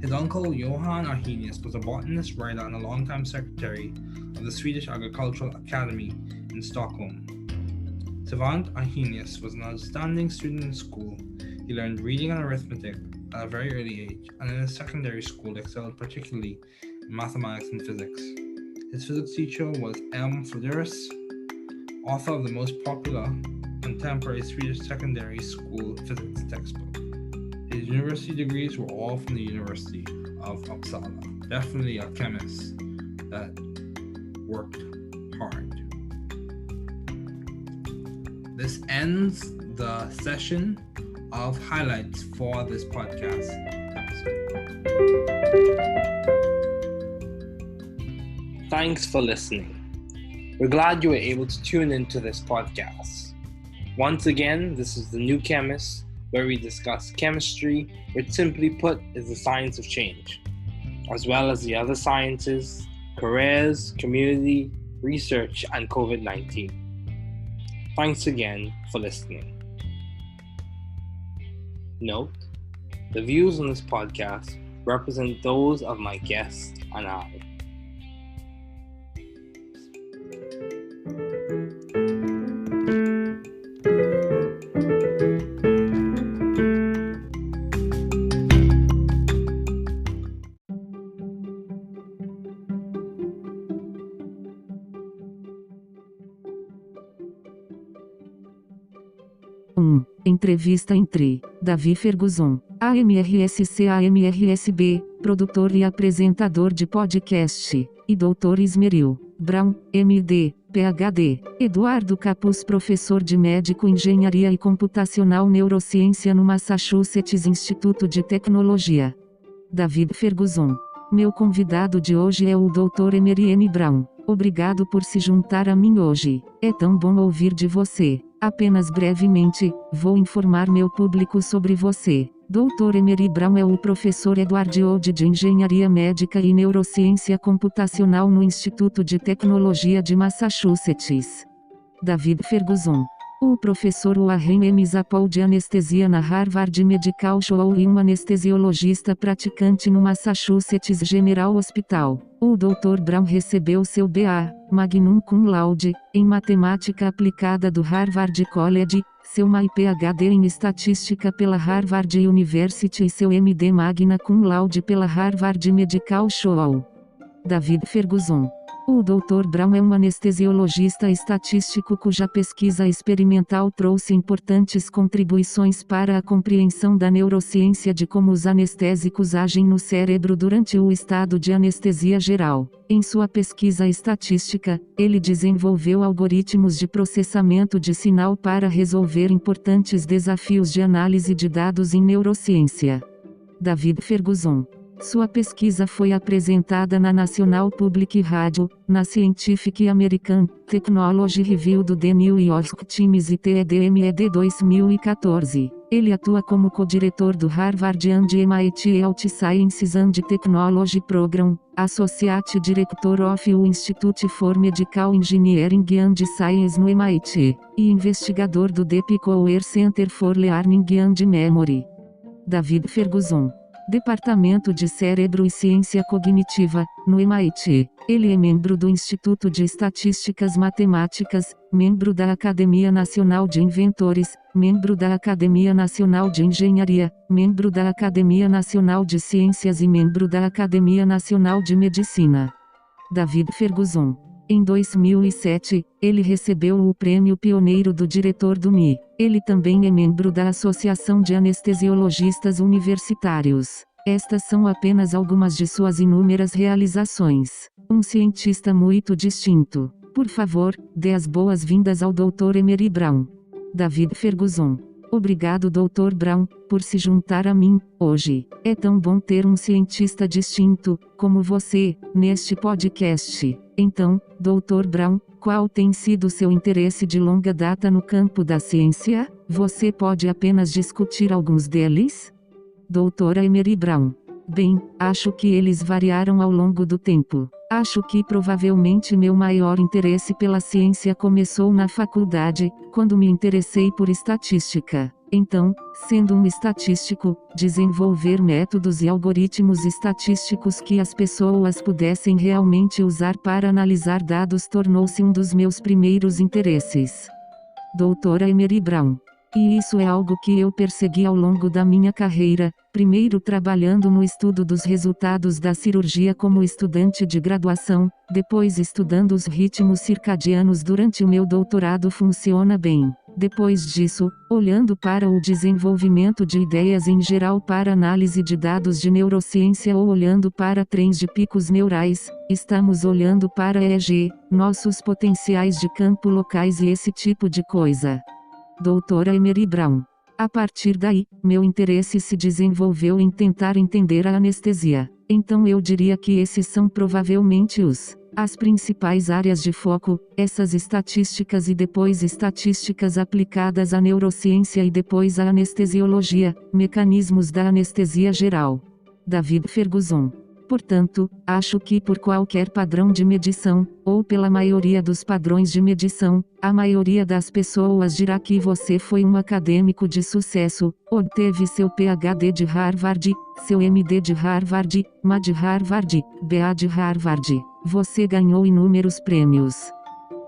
His uncle, Johann Arrhenius, was a botanist, writer, and a longtime secretary of the Swedish Agricultural Academy in Stockholm. Savant Arrhenius was an outstanding student in school. He learned reading and arithmetic at a very early age, and in his secondary school excelled particularly in mathematics and physics. His physics teacher was M. Flederis, author of the most popular contemporary Swedish secondary school physics textbook. His university degrees were all from the University of Uppsala. Definitely a chemist that worked hard. This ends the session of highlights for this podcast episode. Thanks for listening. We're glad you were able to tune into this podcast. Once again, this is The New Chemist, where we discuss chemistry, which simply put is the science of change, as well as the other sciences, careers, community, research, and COVID-19. Thanks again for listening. Note, the views on this podcast represent those of my guests and I. Entrevista entre Davi Ferguson, AMRSC-AMRSB, produtor e apresentador de podcast, e Dr. Emery Brown, MD, PhD, Eduardo Capuz, professor de Médico Engenharia e Computacional Neurociência no Massachusetts Instituto de Tecnologia. Davi Ferguson. Meu convidado de hoje é o Dr. Emery M. Brown. Obrigado por se juntar a mim hoje. É tão bom ouvir de você. Apenas brevemente, vou informar meu público sobre você. Dr. Emery Brown é o professor Edward Ode de Engenharia Médica e Neurociência Computacional no Instituto de Tecnologia de Massachusetts. Davi Ferguson. O professor Warren M. Zapol de Anestesia na Harvard Medical School e um anestesiologista praticante no Massachusetts General Hospital. O Dr. Brown recebeu seu B.A., Magnum Cum Laude, em Matemática Aplicada do Harvard College, seu MA e PhD em Estatística pela Harvard University e seu M.D. Magna Cum Laude pela Harvard Medical School. Davi Ferguson. O Dr. Brown é um anestesiologista estatístico cuja pesquisa experimental trouxe importantes contribuições para a compreensão da neurociência de como os anestésicos agem no cérebro durante o estado de anestesia geral. Em sua pesquisa estatística, ele desenvolveu algoritmos de processamento de sinal para resolver importantes desafios de análise de dados em neurociência. Davi Ferguson. Sua pesquisa foi apresentada na National Public Radio, na Scientific American Technology Review do The New York Times e TEDMED 2014. Ele atua como co-diretor do Harvard and MIT Health Sciences and Technology Program, Associate Director of o Institute for Medical Engineering and Science no MIT, e investigador do The Picower Center for Learning and Memory. Davi Ferguson. Departamento de Cérebro e Ciência Cognitiva, no MIT. Ele é membro do Instituto de Estatísticas Matemáticas, membro da Academia Nacional de Inventores, membro da Academia Nacional de Engenharia, membro da Academia Nacional de Ciências e membro da Academia Nacional de Medicina. Davi Ferguson. Em 2007, ele recebeu o prêmio Pioneiro do Diretor do MI. Ele também é membro da Associação de Anestesiologistas Universitários. Estas são apenas algumas de suas inúmeras realizações. Um cientista muito distinto. Por favor, dê as boas-vindas ao Dr. Emery Brown. Davi Ferguson. Obrigado, Dr. Brown, por se juntar a mim, hoje. É tão bom ter um cientista distinto, como você, neste podcast. Então, Dr. Brown, qual tem sido seu interesse de longa data no campo da ciência? Você pode apenas discutir alguns deles? Doutora Emery Brown. Bem, acho que eles variaram ao longo do tempo. Acho que provavelmente meu maior interesse pela ciência começou na faculdade, quando me interessei por estatística. Então, sendo um estatístico, desenvolver métodos e algoritmos estatísticos que as pessoas pudessem realmente usar para analisar dados tornou-se um dos meus primeiros interesses. Doutora Emery Brown. E isso é algo que eu persegui ao longo da minha carreira, primeiro trabalhando no estudo dos resultados da cirurgia como estudante de graduação, depois estudando os ritmos circadianos durante o meu doutorado. Funciona bem. Depois disso, olhando para o desenvolvimento de ideias em geral para análise de dados de neurociência ou olhando para trens de picos neurais, estamos olhando para EEG, nossos potenciais de campo locais e esse tipo de coisa. Doutora Emery Brown. A partir daí, meu interesse se desenvolveu em tentar entender a anestesia. Então eu diria que esses são provavelmente as principais áreas de foco, essas estatísticas e depois estatísticas aplicadas à neurociência e depois à anestesiologia, mecanismos da anestesia geral. David Ferguson. Portanto, acho que por qualquer padrão de medição, ou pela maioria dos padrões de medição, a maioria das pessoas dirá que você foi um acadêmico de sucesso, obteve seu PhD de Harvard, seu MD de Harvard, MA de Harvard, BA de Harvard. Você ganhou inúmeros prêmios.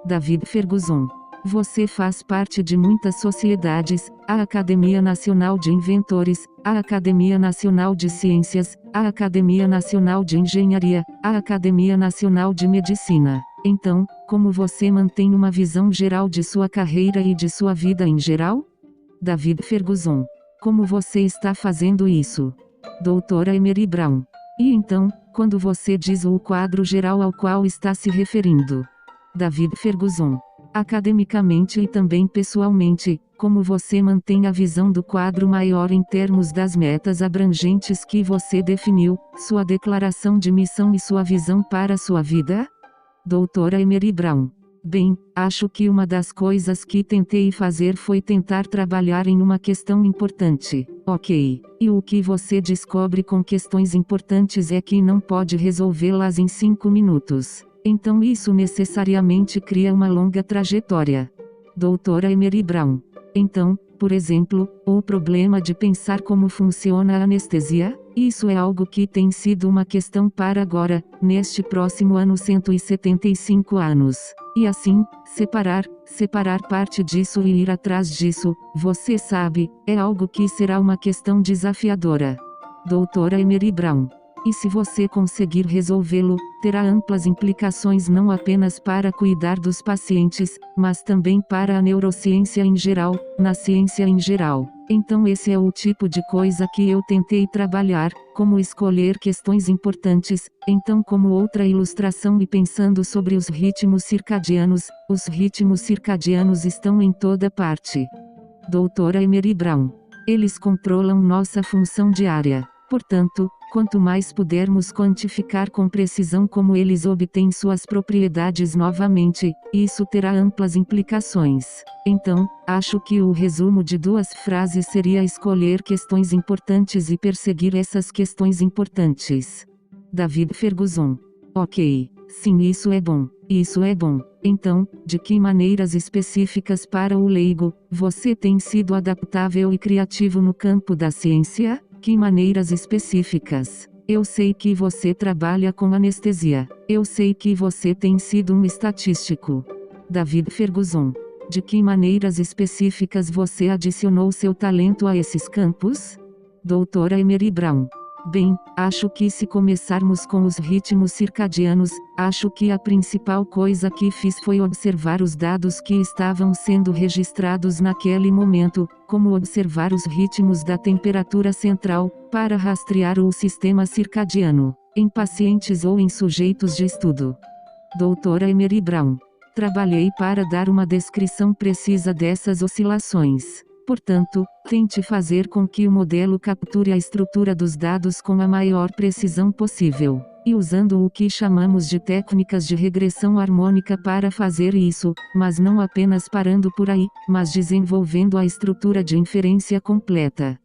David Ferguson. Você faz parte de muitas sociedades, a Academia Nacional de Inventores, a Academia Nacional de Ciências, a Academia Nacional de Engenharia, a Academia Nacional de Medicina. Então, como você mantém uma visão geral de sua carreira e de sua vida em geral? David Ferguson. Como você está fazendo isso? Doutora Emery Brown. E então, quando você diz o quadro geral ao qual está se referindo? David Ferguson. Academicamente e também pessoalmente, como você mantém a visão do quadro maior em termos das metas abrangentes que você definiu, sua declaração de missão e sua visão para sua vida? Doutora Emery Brown. Bem, acho que uma das coisas que tentei fazer foi tentar trabalhar em uma questão importante. Ok. E o que você descobre com questões importantes é que não pode resolvê-las em 5 minutos. Então isso necessariamente cria uma longa trajetória. Doutora Emery Brown. Então, por exemplo, o problema de pensar como funciona a anestesia? Isso é algo que tem sido uma questão para agora, neste próximo ano 175 anos. E assim, separar parte disso e ir atrás disso, você sabe, é algo que será uma questão desafiadora. Doutora Emery Brown. E se você conseguir resolvê-lo, terá amplas implicações não apenas para cuidar dos pacientes, mas também para a neurociência em geral, na ciência em geral. Então esse é o tipo de coisa que eu tentei trabalhar, como escolher questões importantes. Então, como outra ilustração e pensando sobre os ritmos circadianos estão em toda parte. Doutora Emery Brown. Eles controlam nossa função diária. Portanto, quanto mais pudermos quantificar com precisão como eles obtêm suas propriedades novamente, isso terá amplas implicações. Então, acho que o resumo de 2 frases seria escolher questões importantes e perseguir essas questões importantes. David Ferguson. Ok. Sim, isso é bom. Isso é bom. Então, de que maneiras específicas para o leigo, você tem sido adaptável e criativo no campo da ciência? Que maneiras específicas? Eu sei que você trabalha com anestesia. Eu sei que você tem sido um estatístico. David Ferguson. De que maneiras específicas você adicionou seu talento a esses campos? Doutora Emery Brown. Bem, acho que se começarmos com os ritmos circadianos, acho que a principal coisa que fiz foi observar os dados que estavam sendo registrados naquele momento, como observar os ritmos da temperatura central, para rastrear o sistema circadiano, em pacientes ou em sujeitos de estudo. Doutora Emery Brown. Trabalhei para dar uma descrição precisa dessas oscilações. Portanto, tente fazer com que o modelo capture a estrutura dos dados com a maior precisão possível, e usando o que chamamos de técnicas de regressão harmônica para fazer isso, mas não apenas parando por aí, mas desenvolvendo a estrutura de inferência completa.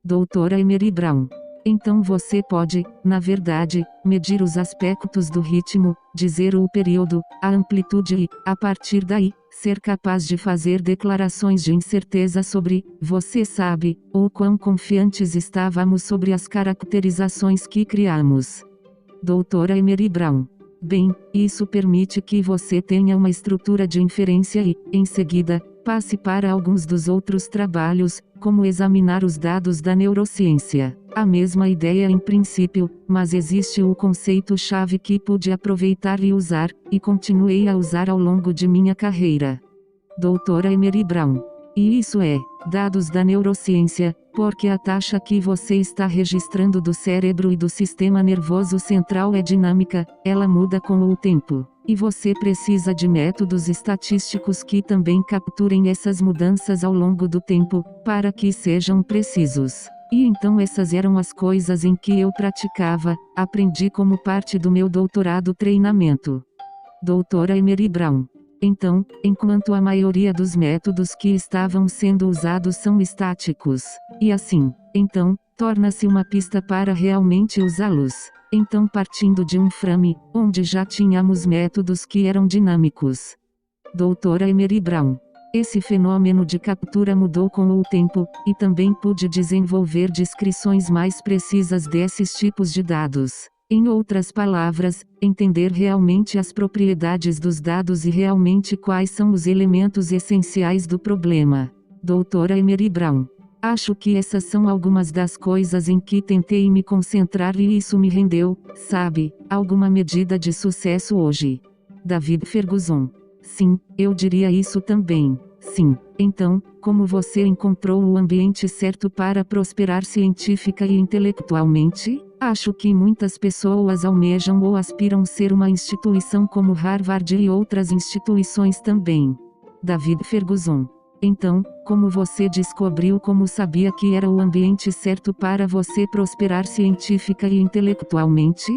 Doutora Emery Brown. Então você pode, na verdade, medir os aspectos do ritmo, dizer o período, a amplitude e, a partir daí, ser capaz de fazer declarações de incerteza sobre, você sabe, ou quão confiantes estávamos sobre as caracterizações que criamos. Doutora Emery Brown. Bem, isso permite que você tenha uma estrutura de inferência e, em seguida, passe para alguns dos outros trabalhos, como examinar os dados da neurociência. A mesma ideia em princípio, mas existe o conceito-chave que pude aproveitar e usar, e continuei a usar ao longo de minha carreira. Doutora Emery Brown. E isso é, dados da neurociência, porque a taxa que você está registrando do cérebro e do sistema nervoso central é dinâmica, ela muda com o tempo. E você precisa de métodos estatísticos que também capturem essas mudanças ao longo do tempo, para que sejam precisos. E então essas eram as coisas em que eu praticava, aprendi como parte do meu doutorado treinamento. Doutora Emery Brown. Então, enquanto a maioria dos métodos que estavam sendo usados são estáticos, e assim, então, torna-se uma pista para realmente usá-los. Então partindo de um frame, onde já tínhamos métodos que eram dinâmicos. Doutora Emery Brown. Esse fenômeno de captura mudou com o tempo, e também pude desenvolver descrições mais precisas desses tipos de dados. Em outras palavras, entender realmente as propriedades dos dados e realmente quais são os elementos essenciais do problema. Doutora Emery Brown. Acho que essas são algumas das coisas em que tentei me concentrar e isso me rendeu, sabe, alguma medida de sucesso hoje. David Ferguson. Sim, eu diria isso também. Sim. Então, como você encontrou o ambiente certo para prosperar científica e intelectualmente? Acho que muitas pessoas almejam ou aspiram ser uma instituição como Harvard e outras instituições também. David Ferguson. Então, como você descobriu como sabia que era o ambiente certo para você prosperar científica e intelectualmente?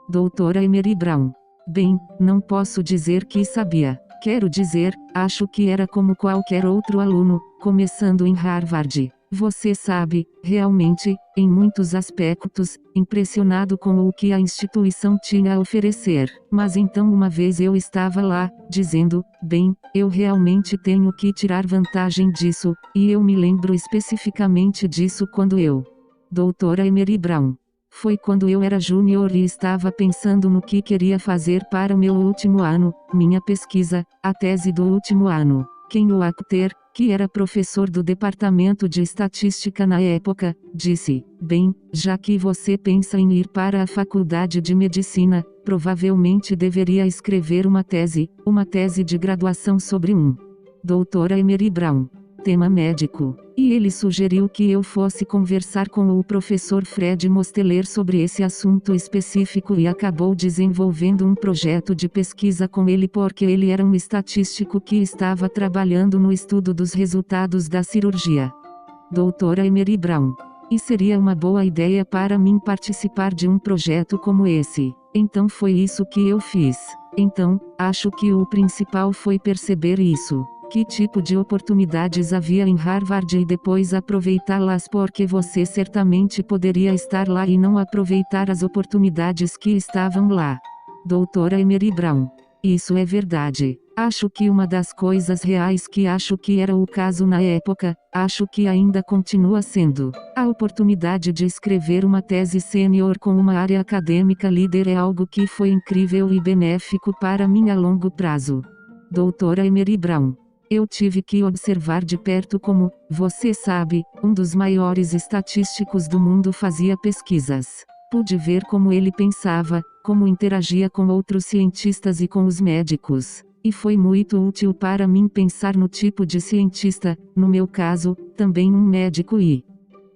Doutora Emery Brown. Bem, não posso dizer que sabia. Quero dizer, acho que era como qualquer outro aluno, começando em Harvard. Você sabe, realmente, em muitos aspectos, impressionado com o que a instituição tinha a oferecer. Mas então uma vez eu estava lá, dizendo, bem, eu realmente tenho que tirar vantagem disso, e eu me lembro especificamente disso quando eu. Doutora Emery Brown. Foi quando eu era júnior e estava pensando no que queria fazer para meu último ano, minha pesquisa, a tese do último ano. Ken Wachter, que era professor do departamento de estatística na época, disse, bem, já que você pensa em ir para a faculdade de medicina, provavelmente deveria escrever uma tese de graduação sobre Doutora Emery Brown. Tema médico. E ele sugeriu que eu fosse conversar com o professor Fred Mosteller sobre esse assunto específico e acabou desenvolvendo um projeto de pesquisa com ele porque ele era um estatístico que estava trabalhando no estudo dos resultados da cirurgia. Doutora Emery Brown. E seria uma boa ideia para mim participar de um projeto como esse. Então foi isso que eu fiz. Então, acho que o principal foi perceber isso. Que tipo de oportunidades havia em Harvard e depois aproveitá-las porque você certamente poderia estar lá e não aproveitar as oportunidades que estavam lá. Doutora Emery Brown. Isso é verdade. Acho que uma das coisas reais que acho que era o caso na época, acho que ainda continua sendo. A oportunidade de escrever uma tese sênior com uma área acadêmica líder é algo que foi incrível e benéfico para mim a longo prazo. Doutora Emery Brown. Eu tive que observar de perto como, você sabe, um dos maiores estatísticos do mundo fazia pesquisas. Pude ver como ele pensava, como interagia com outros cientistas e com os médicos. E foi muito útil para mim pensar no tipo de cientista, no meu caso, também um médico e.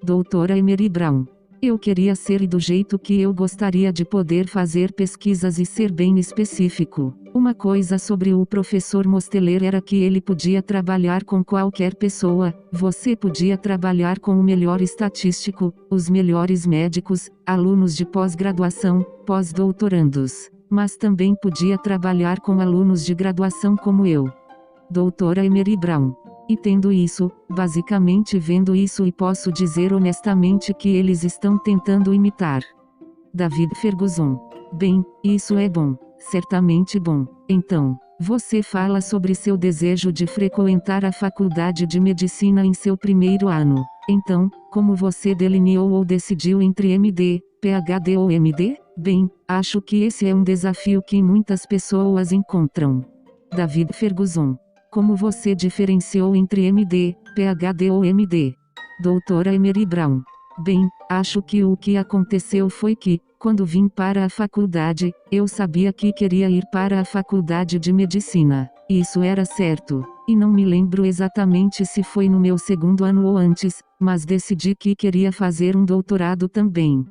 Doutora Emery Brown. Eu queria ser e do jeito que eu gostaria de poder fazer pesquisas e ser bem específico. Uma coisa sobre o professor Mosteller era que ele podia trabalhar com qualquer pessoa, você podia trabalhar com o melhor estatístico, os melhores médicos, alunos de pós-graduação, pós-doutorandos. Mas também podia trabalhar com alunos de graduação como eu. Doutora Emery Brown. E tendo isso, basicamente vendo isso, e posso dizer honestamente que eles estão tentando imitar David Ferguson. Bem, isso é bom, certamente bom. Então, você fala sobre seu desejo de frequentar a faculdade de medicina em seu primeiro ano. Então, como você delineou ou decidiu entre MD, PhD ou MD? Bem, acho que esse é um desafio que muitas pessoas encontram. David Ferguson. Como você diferenciou entre MD, PhD ou MD? Doutora Emery Brown. Bem, acho que o que aconteceu foi que, quando vim para a faculdade, eu sabia que queria ir para a faculdade de medicina. Isso era certo. E não me lembro exatamente se foi no meu segundo ano ou antes, mas decidi que queria fazer um doutorado também.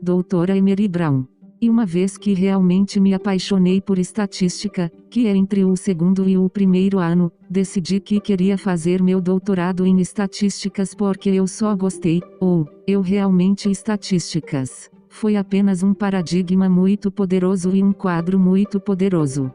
Doutora Emery Brown. E uma vez que realmente me apaixonei por estatística, que é entre o segundo e o primeiro ano, decidi que queria fazer meu doutorado em estatísticas porque eu só gostei, ou, eu realmente estatísticas. Foi apenas um paradigma muito poderoso e um quadro muito poderoso.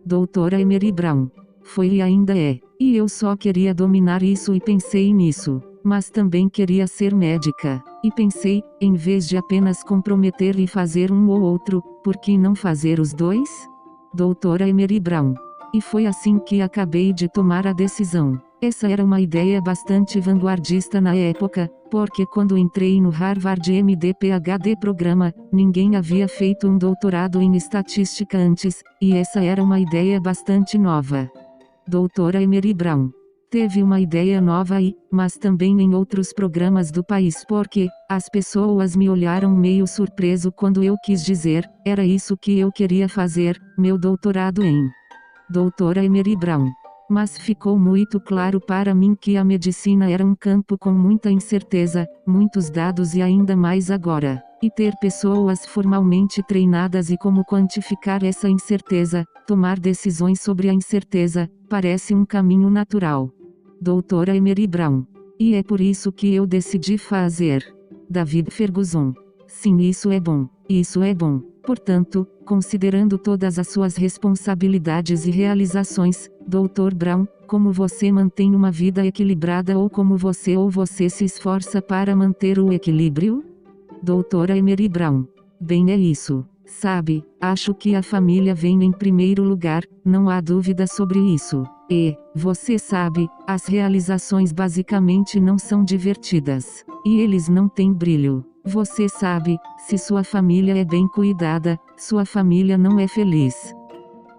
Doutora Emery Brown. Foi e ainda é. E eu só queria dominar isso e pensei nisso. Mas também queria ser médica. E pensei, em vez de apenas comprometer e fazer um ou outro, por que não fazer os dois? Doutora Emery Brown. E foi assim que acabei de tomar a decisão. Essa era uma ideia bastante vanguardista na época, porque quando entrei no Harvard MD-PhD programa, ninguém havia feito um doutorado em estatística antes, e essa era uma ideia bastante nova. Doutora Emery Brown. Teve uma ideia nova aí, mas também em outros programas do país porque, as pessoas me olharam meio surpreso quando eu quis dizer, era isso que eu queria fazer, meu doutorado em. Doutora Emery Brown. Mas ficou muito claro para mim que a medicina era um campo com muita incerteza, muitos dados e ainda mais agora. E ter pessoas formalmente treinadas e como quantificar essa incerteza, tomar decisões sobre a incerteza, parece um caminho natural. Doutora Emery Brown. E é por isso que eu decidi fazer. David Ferguson. Sim, isso é bom. Isso é bom. Portanto, considerando todas as suas responsabilidades e realizações, Dr. Brown, como você mantém uma vida equilibrada ou como você se esforça para manter o equilíbrio? Doutora Emery Brown. Bem, é isso. Sabe, acho que a família vem em primeiro lugar, não há dúvida sobre isso. E, você sabe, as realizações basicamente não são divertidas. E eles não têm brilho. Você sabe, se sua família é bem cuidada, sua família não é feliz.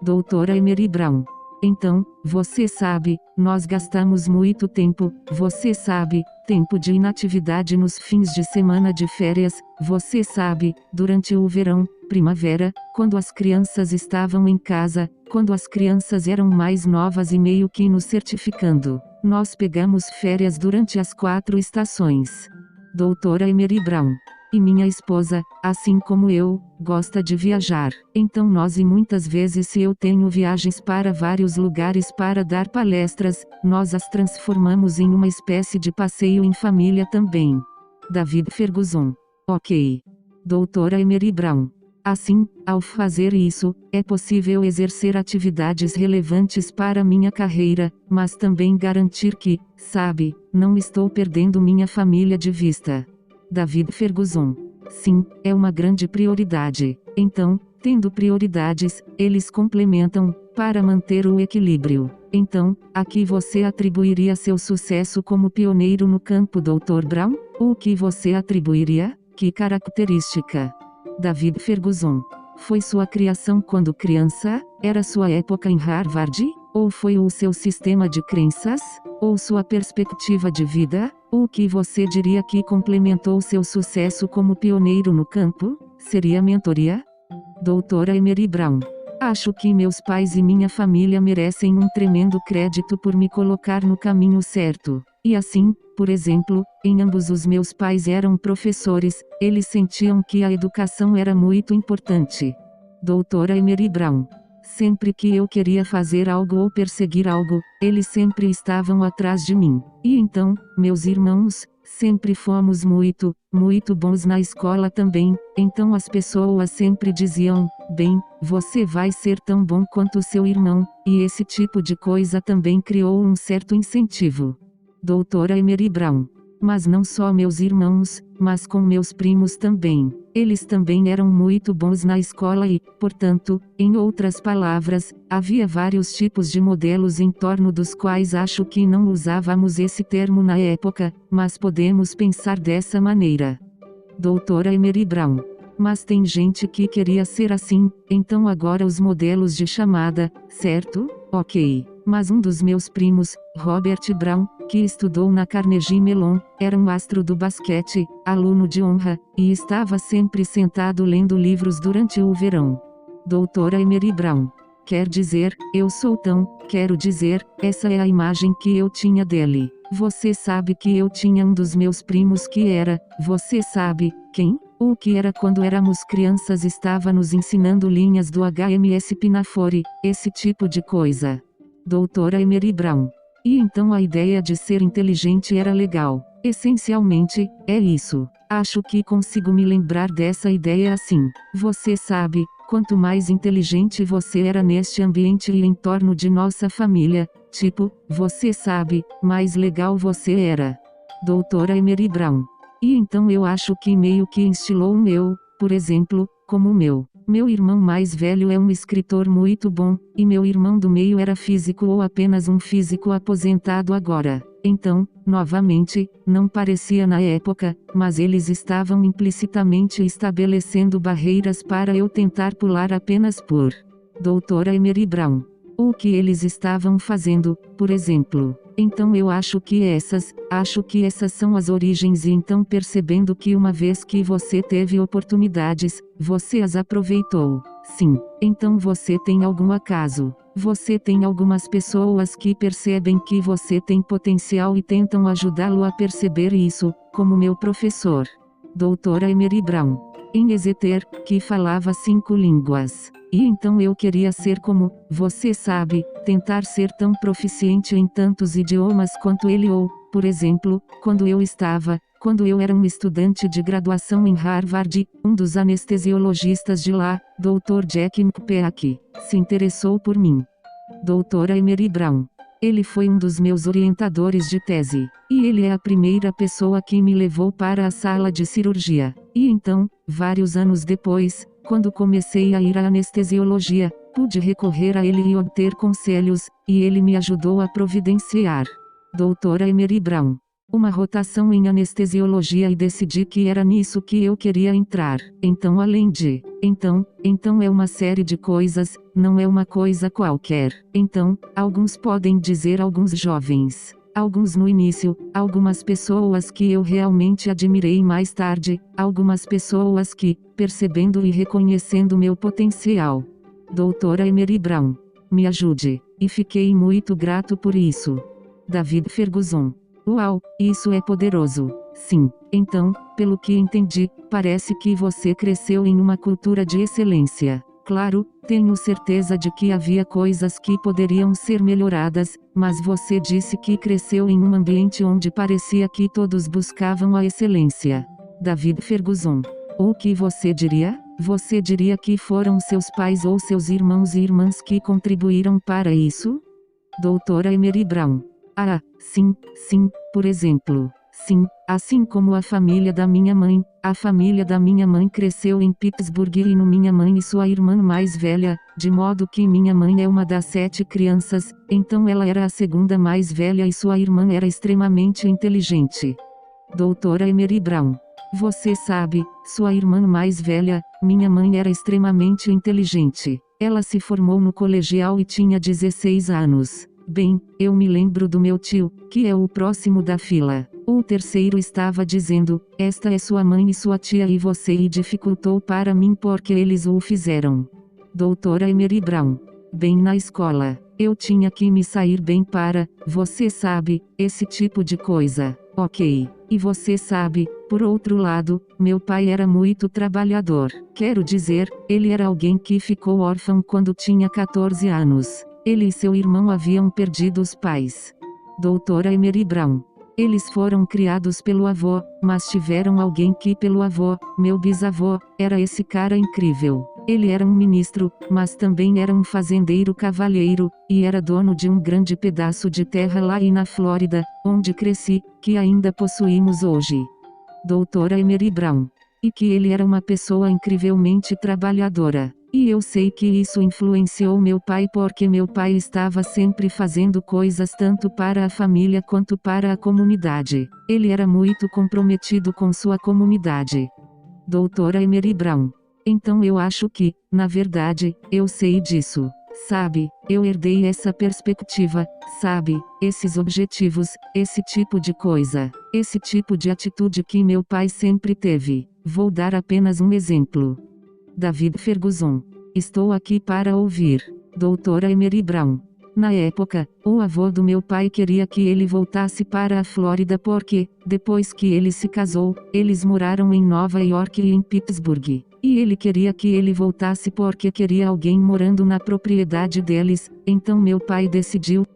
Doutora Emery Brown. Então, você sabe, nós gastamos muito tempo, você sabe, tempo de inatividade nos fins de semana de férias, você sabe, durante o verão, primavera, quando as crianças estavam em casa, quando as crianças eram mais novas e meio que nos certificando. Nós pegamos férias durante as 4 estações. Doutora Emery Brown. E minha esposa, assim como eu, gosta de viajar. Então nós e muitas vezes se eu tenho viagens para vários lugares para dar palestras, nós as transformamos em uma espécie de passeio em família também. David Ferguson. Ok. Doutora Emery Brown. Assim, ao fazer isso, é possível exercer atividades relevantes para minha carreira, mas também garantir que, sabe, não estou perdendo minha família de vista. David Ferguson. Sim, é uma grande prioridade. Então, tendo prioridades, eles complementam, para manter o equilíbrio. Então, a que você atribuiria seu sucesso como pioneiro no campo, Dr. Brown? O que você atribuiria? Que característica? David Ferguson. Foi sua criação quando criança? Era sua época em Harvard? Ou foi o seu sistema de crenças? Ou sua perspectiva de vida? O que você diria que complementou seu sucesso como pioneiro no campo? Seria mentoria? Doutora Emery Brown. Acho que meus pais e minha família merecem um tremendo crédito por me colocar no caminho certo. E assim, por exemplo, em ambos os meus pais eram professores, eles sentiam que a educação era muito importante. Doutora Emery Brown. Sempre que eu queria fazer algo ou perseguir algo, eles sempre estavam atrás de mim. E então, meus irmãos, Sempre fomos muito, muito bons na escola também, então as pessoas sempre diziam, bem, você vai ser tão bom quanto seu irmão, e esse tipo de coisa também criou um certo incentivo. Doutora Emery Brown. Mas não só meus irmãos, mas com meus primos também. Eles também eram muito bons na escola e, portanto, em outras palavras, havia vários tipos de modelos em torno dos quais acho que não usávamos esse termo na época, mas podemos pensar dessa maneira. Doutora Emery Brown. Mas tem gente que queria ser assim, então agora os modelos de chamada, certo? Ok. Mas um dos meus primos, Robert Brown, que estudou na Carnegie Mellon, era um astro do basquete, aluno de honra, e estava sempre sentado lendo livros durante o verão. Doutora Emery Brown. Quer dizer, quero dizer, essa é a imagem que eu tinha dele. Você sabe que eu tinha um dos meus primos que era, você sabe, quem? O que era quando éramos crianças estava nos ensinando linhas do HMS Pinafore, esse tipo de coisa. Doutora Emery Brown. E então a ideia de ser inteligente era legal. Essencialmente, é isso. Acho que consigo me lembrar dessa ideia assim. Você sabe, quanto mais inteligente você era neste ambiente e em torno de nossa família, tipo, você sabe, mais legal você era. Doutora Emery Brown. E então eu acho que meio que instilou o meu, por exemplo, como o meu irmão mais velho é um escritor muito bom, e meu irmão do meio era físico ou apenas um físico aposentado agora. Então, novamente, não parecia na época, mas eles estavam implicitamente estabelecendo barreiras para eu tentar pular apenas por. Doutora Emery Brown. O que eles estavam fazendo, por exemplo. Então eu acho que essas são as origens e então percebendo que uma vez que você teve oportunidades, você as aproveitou. Sim, então você tem algum acaso. Você tem algumas pessoas que percebem que você tem potencial e tentam ajudá-lo a perceber isso, como meu professor. Doutora Emery Brown. Em Exeter, que falava 5 línguas. E então eu queria ser como, você sabe, tentar ser tão proficiente em tantos idiomas quanto ele ou, por exemplo, quando eu era um estudante de graduação em Harvard, um dos anestesiologistas de lá, Dr. Jack McPeak, se interessou por mim. Doutora Emery Brown. Ele foi um dos meus orientadores de tese, e ele é a primeira pessoa que me levou para a sala de cirurgia. E então, vários anos depois, quando comecei a ir à anestesiologia, pude recorrer a ele e obter conselhos, e ele me ajudou a providenciar. Doutora Emery Brown. Uma rotação em anestesiologia e decidi que era nisso que eu queria entrar. Então Então é uma série de coisas, não é uma coisa qualquer. Então, alguns podem dizer alguns jovens. Alguns no início, algumas pessoas que eu realmente admirei mais tarde, algumas pessoas que, percebendo e reconhecendo meu potencial. Doutora Emery Brown. Me ajude, e fiquei muito grato por isso. David Ferguson. Uau, isso é poderoso. Sim, então, pelo que entendi, parece que você cresceu em uma cultura de excelência. Claro, tenho certeza de que havia coisas que poderiam ser melhoradas, mas você disse que cresceu em um ambiente onde parecia que todos buscavam a excelência. David Ferguson. O que você diria? Você diria que foram seus pais ou seus irmãos e irmãs que contribuíram para isso? Doutora Emery Brown. Ah, sim, por exemplo. Sim, assim como a família da minha mãe. A família da minha mãe cresceu em Pittsburgh e no minha mãe e sua irmã mais velha, de modo que minha mãe é uma das 7 crianças, então ela era a segunda mais velha e sua irmã era extremamente inteligente. Doutora Emery Brown. Você sabe, sua irmã mais velha, minha mãe era extremamente inteligente. Ela se formou no colegial e tinha 16 anos. Bem, eu me lembro do meu tio, que é o próximo da fila. O terceiro estava dizendo, esta é sua mãe e sua tia e você e dificultou para mim porque eles o fizeram. Doutora Emery Brown. Bem na escola, eu tinha que me sair bem para, você sabe, esse tipo de coisa. Ok. E você sabe, por outro lado, meu pai era muito trabalhador. Quero dizer, ele era alguém que ficou órfão quando tinha 14 anos. Ele e seu irmão haviam perdido os pais. Doutora Emery Brown. Eles foram criados pelo avô, mas tiveram alguém que pelo avô, meu bisavô, era esse cara incrível. Ele era um ministro, mas também era um fazendeiro cavalheiro, e era dono de um grande pedaço de terra lá na Flórida, onde cresci, que ainda possuímos hoje. Doutora Emery Brown. E que ele era uma pessoa incrivelmente trabalhadora. E eu sei que isso influenciou meu pai porque meu pai estava sempre fazendo coisas tanto para a família quanto para a comunidade. Ele era muito comprometido com sua comunidade. Doutora Emery Brown. Então eu acho que, na verdade, eu sei disso. Sabe, eu herdei essa perspectiva, sabe, esses objetivos, esse tipo de coisa, esse tipo de atitude que meu pai sempre teve. Vou dar apenas um exemplo. David Ferguson. Estou aqui para ouvir. Doutora Emery Brown. Na época, o avô do meu pai queria que ele voltasse para a Flórida porque, depois que ele se casou, eles moraram em Nova York e em Pittsburgh. E ele queria que ele voltasse porque queria alguém morando na propriedade deles, então meu pai decidiu.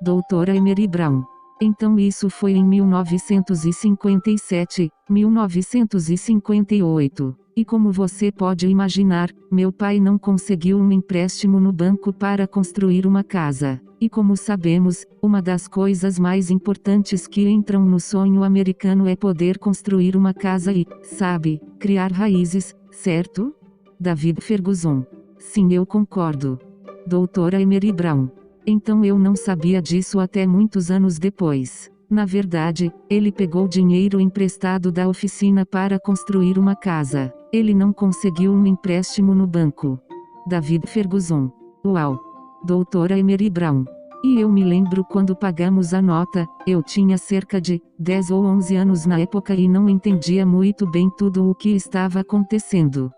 Doutora Emery Brown. Então isso foi em 1957, 1958. E como você pode imaginar, meu pai não conseguiu um empréstimo no banco para construir uma casa. E como sabemos, uma das coisas mais importantes que entram no sonho americano é poder construir uma casa e, sabe, criar raízes, certo? David Ferguson. Sim, eu concordo. Doutora Emery Brown. Então eu não sabia disso até muitos anos depois. Na verdade, ele pegou dinheiro emprestado da oficina para construir uma casa. Ele não conseguiu um empréstimo no banco. David Ferguson. Uau! Doutora Emery Brown. E eu me lembro quando pagamos a nota, eu tinha cerca de 10 ou 11 anos na época e não entendia muito bem tudo o que estava acontecendo.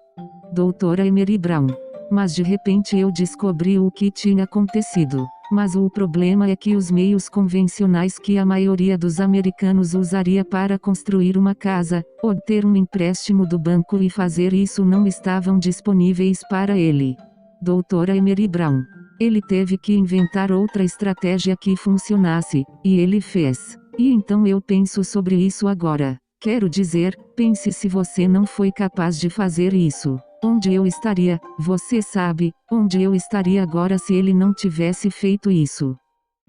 Doutora Emery Brown. Mas de repente eu descobri o que tinha acontecido. Mas o problema é que os meios convencionais que a maioria dos americanos usaria para construir uma casa, obter um empréstimo do banco e fazer isso não estavam disponíveis para ele. Doutora Emery Brown. Ele teve que inventar outra estratégia que funcionasse, e ele fez. E então eu penso sobre isso agora. Quero dizer, pense se você não foi capaz de fazer isso. Onde eu estaria, você sabe, onde eu estaria agora se ele não tivesse feito isso.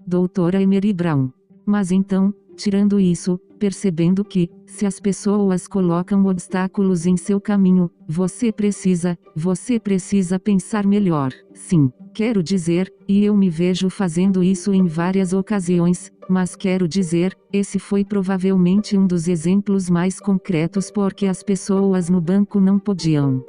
Doutora Emery Brown. Mas então, tirando isso, percebendo que, se as pessoas colocam obstáculos em seu caminho, você precisa pensar melhor. Sim, quero dizer, e eu me vejo fazendo isso em várias ocasiões, mas quero dizer, esse foi provavelmente um dos exemplos mais concretos porque as pessoas no banco não podiam.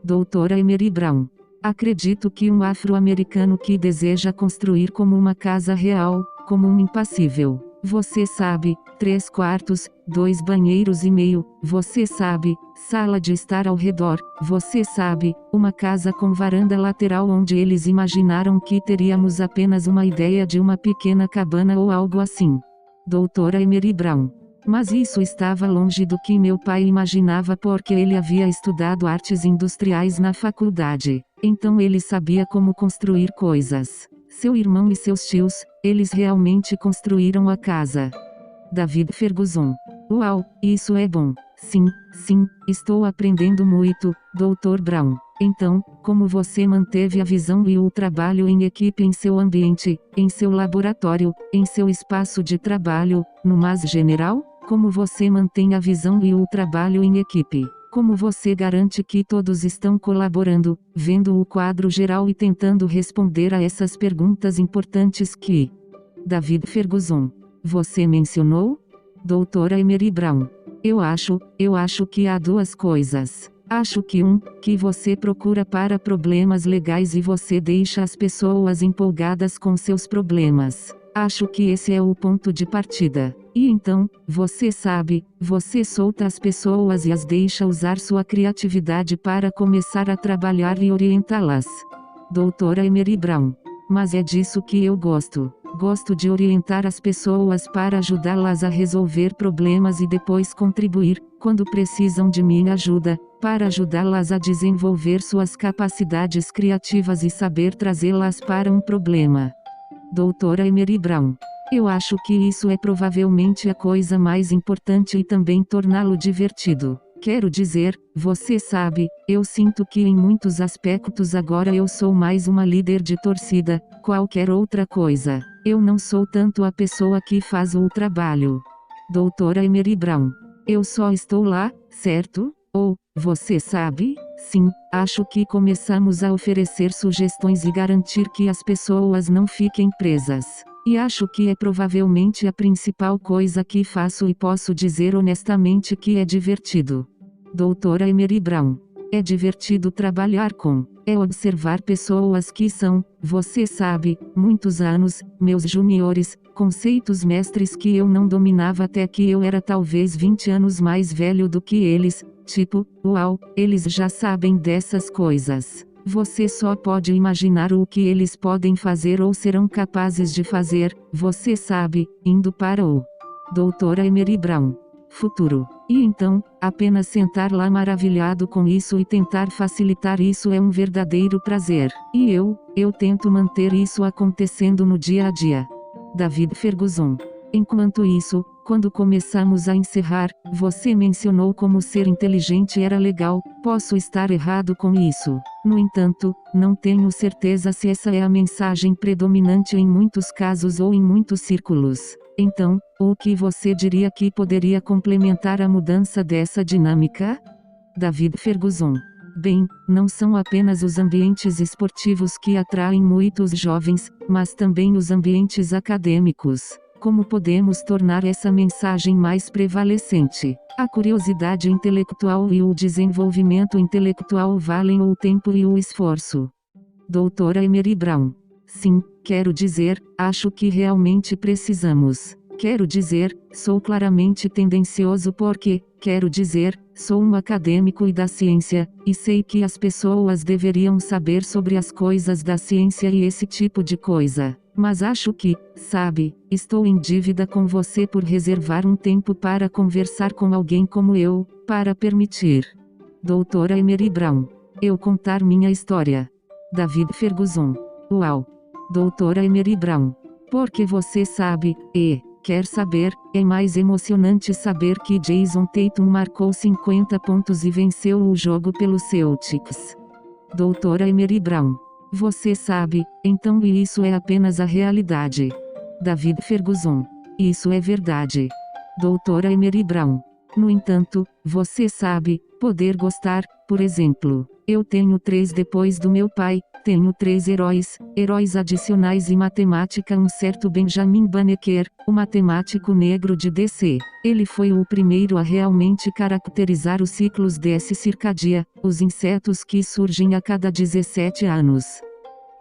Doutora Emery Brown. Acredito que um afro-americano que deseja construir como uma casa real, como um impassível. Você sabe, 3 quartos, 2 banheiros e meio, você sabe, sala de estar ao redor, você sabe, uma casa com varanda lateral onde eles imaginaram que teríamos apenas uma ideia de uma pequena cabana ou algo assim. Doutora Emery Brown. Mas isso estava longe do que meu pai imaginava porque ele havia estudado artes industriais na faculdade. Então ele sabia como construir coisas. Seu irmão e seus tios, eles realmente construíram a casa. David Ferguson. Uau, isso é bom. Sim, estou aprendendo muito, Dr. Brown. Então, como você manteve a visão e o trabalho em equipe em seu ambiente, em seu laboratório, em seu espaço de trabalho, no mais general? Como você mantém a visão e o trabalho em equipe? Como você garante que todos estão colaborando, vendo o quadro geral e tentando responder a essas perguntas importantes que David Ferguson, você mencionou? Doutora Emery Brown. Eu acho que há duas coisas. Acho que que você procura para problemas legais e você deixa as pessoas empolgadas com seus problemas. Acho que esse é o ponto de partida. E então, você sabe, você solta as pessoas e as deixa usar sua criatividade para começar a trabalhar e orientá-las. Doutora Emery Brown. Mas é disso que eu gosto. Gosto de orientar as pessoas para ajudá-las a resolver problemas e depois contribuir, quando precisam de minha ajuda, para ajudá-las a desenvolver suas capacidades criativas e saber trazê-las para um problema. Doutora Emery Brown. Eu acho que isso é provavelmente a coisa mais importante e também torná-lo divertido. Quero dizer, você sabe, eu sinto que em muitos aspectos agora eu sou mais uma líder de torcida, qualquer outra coisa. Eu não sou tanto a pessoa que faz o trabalho. Doutora Emery Brown. Eu só estou lá, certo? Ou, você sabe? Sim, acho que começamos a oferecer sugestões e garantir que as pessoas não fiquem presas. E acho que é provavelmente a principal coisa que faço e posso dizer honestamente que é divertido. Doutora Emery Brown. É divertido trabalhar com. É observar pessoas que são, você sabe, muitos anos, meus juniores, conceitos mestres que eu não dominava até que eu era talvez 20 anos mais velho do que eles, tipo, uau, eles já sabem dessas coisas. Você só pode imaginar o que eles podem fazer ou serão capazes de fazer, você sabe, indo para o Doutora Emery Brown. Futuro. E então, apenas sentar lá maravilhado com isso e tentar facilitar isso é um verdadeiro prazer. E eu tento manter isso acontecendo no dia a dia. David Ferguson. Enquanto isso, quando começamos a encerrar, você mencionou como ser inteligente era legal, posso estar errado com isso. No entanto, não tenho certeza se essa é a mensagem predominante em muitos casos ou em muitos círculos. Então, o que você diria que poderia complementar a mudança dessa dinâmica? David Ferguson. Bem, não são apenas os ambientes esportivos que atraem muitos jovens, mas também os ambientes acadêmicos. Como podemos tornar essa mensagem mais prevalecente? A curiosidade intelectual e o desenvolvimento intelectual valem o tempo e o esforço. Doutora Emery Brown. Sim, quero dizer, acho que realmente precisamos. Quero dizer, sou claramente tendencioso porque, quero dizer, sou um acadêmico e da ciência, e sei que as pessoas deveriam saber sobre as coisas da ciência e esse tipo de coisa. Mas acho que, sabe, estou em dívida com você por reservar um tempo para conversar com alguém como eu, para permitir. Doutora Emery Brown. Eu contar minha história. David Ferguson. Uau! Doutora Emery Brown. Porque você sabe, quer saber, é mais emocionante saber que Jason Tatum marcou 50 pontos e venceu o jogo pelo Celtics. Doutora Emery Brown. Você sabe, então e isso é apenas a realidade. David Ferguson. Isso é verdade. Doutora Emery Brown. No entanto, você sabe, poder gostar, por exemplo, eu tenho 3 depois do meu pai, tenho 3 heróis adicionais em matemática, um certo Benjamin Banneker, o matemático negro de DC. Ele foi o primeiro a realmente caracterizar os ciclos desse circadia, os insetos que surgem a cada 17 anos.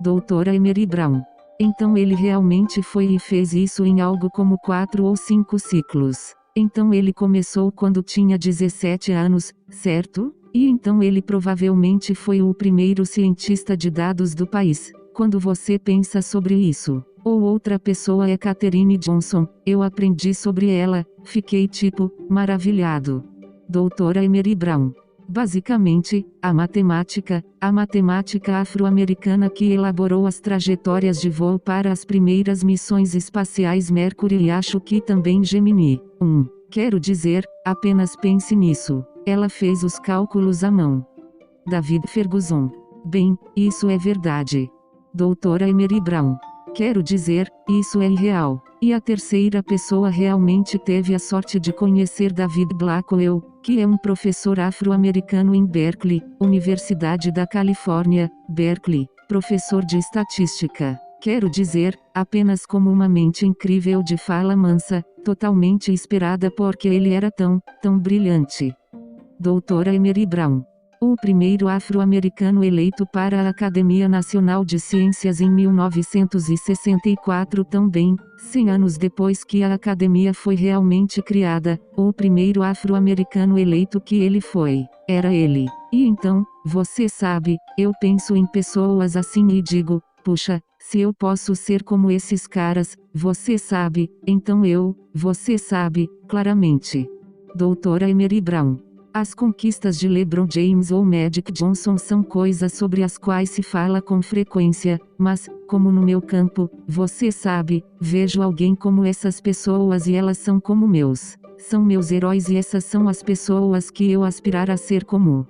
Doutora Emery Brown. Então ele realmente foi e fez isso em algo como 4 ou 5 ciclos. Então ele começou quando tinha 17 anos, certo? E então ele provavelmente foi o primeiro cientista de dados do país. Quando você pensa sobre isso. Ou outra pessoa é Katherine Johnson, eu aprendi sobre ela, fiquei tipo, maravilhado. Doutora Emery Brown. Basicamente, a matemática afro-americana que elaborou as trajetórias de voo para as primeiras missões espaciais Mercury e acho que também Gemini. Quero dizer, apenas pense nisso. Ela fez os cálculos à mão. David Ferguson. Bem, isso é verdade. Doutora Emery Brown. Quero dizer, isso é irreal. E a terceira pessoa realmente teve a sorte de conhecer David Blackwell, que é um professor afro-americano em Berkeley, Universidade da Califórnia, Berkeley, professor de estatística. Quero dizer, apenas como uma mente incrível de fala mansa, totalmente esperada porque ele era tão brilhante. Doutora Emery Brown. O primeiro afro-americano eleito para a Academia Nacional de Ciências em 1964 também, 100 anos depois que a academia foi realmente criada, o primeiro afro-americano eleito que ele foi, era ele. E então, você sabe, eu penso em pessoas assim e digo, puxa, se eu posso ser como esses caras, você sabe, então você sabe, claramente. Doutora Emery Brown. As conquistas de LeBron James ou Magic Johnson são coisas sobre as quais se fala com frequência, mas, como no meu campo, você sabe, vejo alguém como essas pessoas e elas são como são meus heróis e essas são as pessoas que eu aspirar a ser como.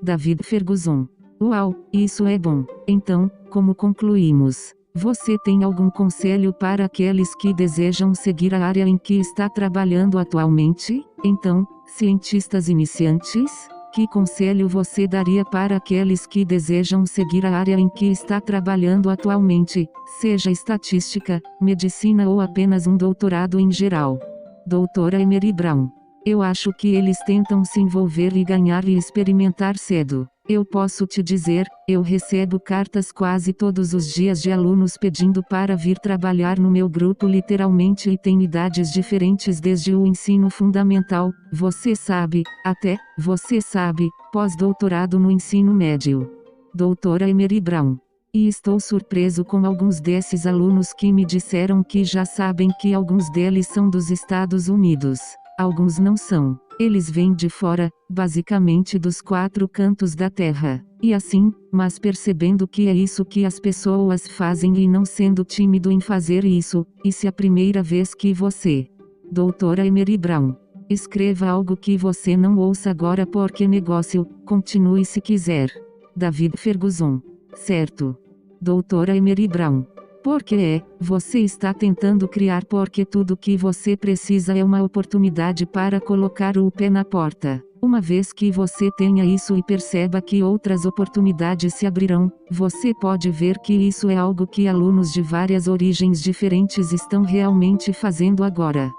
David Ferguson. Uau, isso é bom. Então, como concluímos? Você tem algum conselho para aqueles que desejam seguir a área em que está trabalhando atualmente? Então, cientistas iniciantes? Que conselho você daria para aqueles que desejam seguir a área em que está trabalhando atualmente, seja estatística, medicina ou apenas um doutorado em geral? Doutora Emery Brown. Eu acho que eles tentam se envolver e ganhar e experimentar cedo. Eu posso te dizer, eu recebo cartas quase todos os dias de alunos pedindo para vir trabalhar no meu grupo literalmente e tem idades diferentes desde o ensino fundamental, você sabe, até, você sabe, pós-doutorado no ensino médio. Doutora Emery Brown. E estou surpreso com alguns desses alunos que me disseram que já sabem que alguns deles são dos Estados Unidos. Alguns não são. Eles vêm de fora, basicamente dos 4 cantos da terra. E assim, mas percebendo que é isso que as pessoas fazem e não sendo tímido em fazer isso, e se a primeira vez que você, doutora Emery Brown, escreva algo que você não ouça agora porque negócio, continue se quiser. David Ferguson. Certo. Doutora Emery Brown. Porque você está tentando criar porque tudo que você precisa é uma oportunidade para colocar o pé na porta. Uma vez que você tenha isso e perceba que outras oportunidades se abrirão, você pode ver que isso é algo que alunos de várias origens diferentes estão realmente fazendo agora.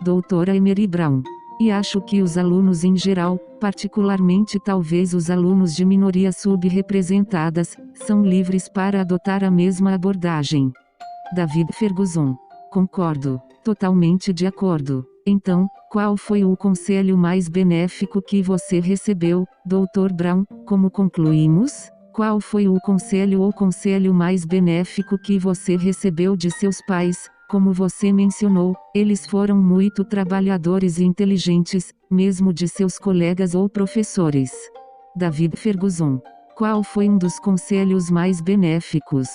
Doutora Emery Brown. E acho que os alunos em geral, particularmente talvez os alunos de minorias subrepresentadas, são livres para adotar a mesma abordagem. David Ferguson. Concordo. Totalmente de acordo. Então, qual foi o conselho mais benéfico que você recebeu, Dr. Brown? Como concluímos? Qual foi o conselho ou conselho mais benéfico que você recebeu de seus pais? Como você mencionou, eles foram muito trabalhadores e inteligentes, mesmo de seus colegas ou professores. David Ferguson. Qual foi um dos conselhos mais benéficos?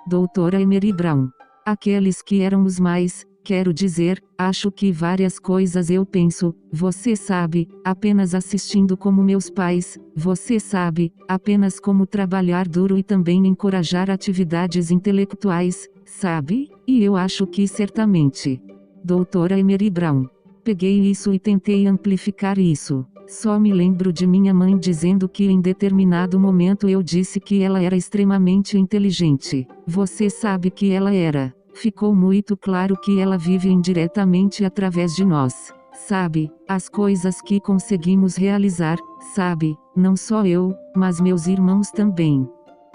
Doutora Emery Brown. Aqueles que eram os mais, quero dizer, acho que várias coisas eu penso, você sabe, apenas assistindo como meus pais, você sabe, apenas como trabalhar duro e também encorajar atividades intelectuais, sabe? E eu acho que certamente. Doutora Emery Brown. Peguei isso e tentei amplificar isso. Só me lembro de minha mãe dizendo que em determinado momento eu disse que ela era extremamente inteligente. Você sabe que ela era. Ficou muito claro que ela vive indiretamente através de nós. Sabe, as coisas que conseguimos realizar, sabe, não só eu, mas meus irmãos também.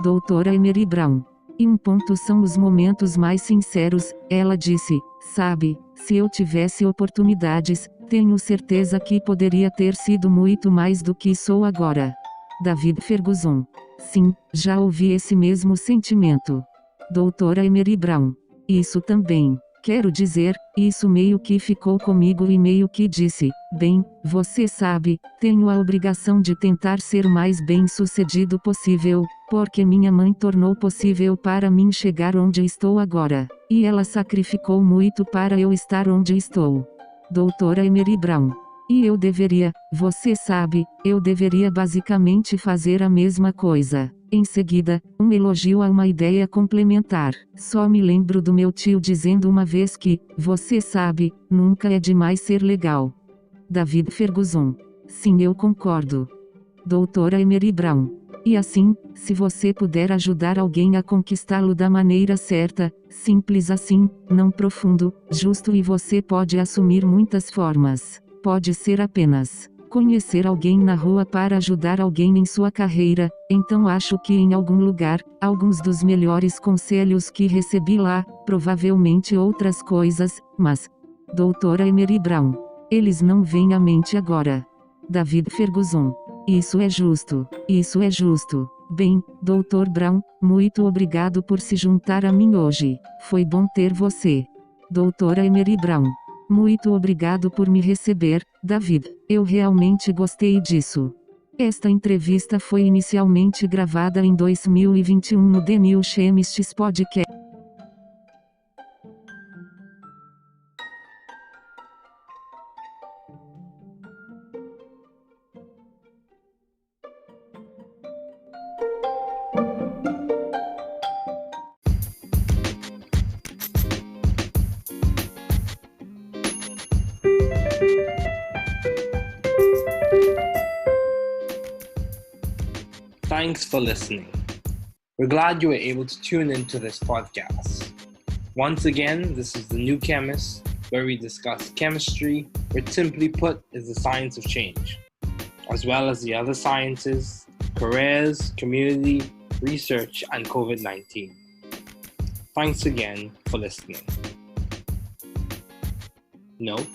Doutora Emery Brown. E um ponto são os momentos mais sinceros, ela disse, sabe, se eu tivesse oportunidades, tenho certeza que poderia ter sido muito mais do que sou agora. David Ferguson. Sim, já ouvi esse mesmo sentimento. Doutora Emery Brown. Isso também. Quero dizer, isso meio que ficou comigo e meio que disse, bem, você sabe, tenho a obrigação de tentar ser o mais bem-sucedido possível, porque minha mãe tornou possível para mim chegar onde estou agora. E ela sacrificou muito para eu estar onde estou. Doutora Emery Brown. E eu deveria, você sabe, eu deveria basicamente fazer a mesma coisa. Em seguida, um elogio a uma ideia complementar. Só me lembro do meu tio dizendo uma vez que, você sabe, nunca é demais ser legal. David Ferguson. Sim, eu concordo. Doutora Emery Brown. E assim, se você puder ajudar alguém a conquistá-lo da maneira certa, simples assim, não profundo, justo, e você pode assumir muitas formas. Pode ser apenas conhecer alguém na rua para ajudar alguém em sua carreira. Então acho que em algum lugar, alguns dos melhores conselhos que recebi lá, provavelmente outras coisas, mas, doutora Emery Brown, eles não vêm à mente agora. David Ferguson. Isso é justo. Isso é justo. Bem, Dr. Brown, muito obrigado por se juntar a mim hoje. Foi bom ter você. Doutora Emery Brown. Muito obrigado por me receber, David. Eu realmente gostei disso. Esta entrevista foi inicialmente gravada em 2021 no TNCPG Podcast. Thanks for listening. We're glad you were able to tune into this podcast. Once again, this is The New Chemist, where we discuss chemistry, which simply put is the science of change, as well as the other sciences, careers, community, research, and COVID-19. Thanks again for listening. Note,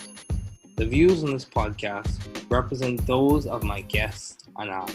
the views on this podcast represent those of my guests and I.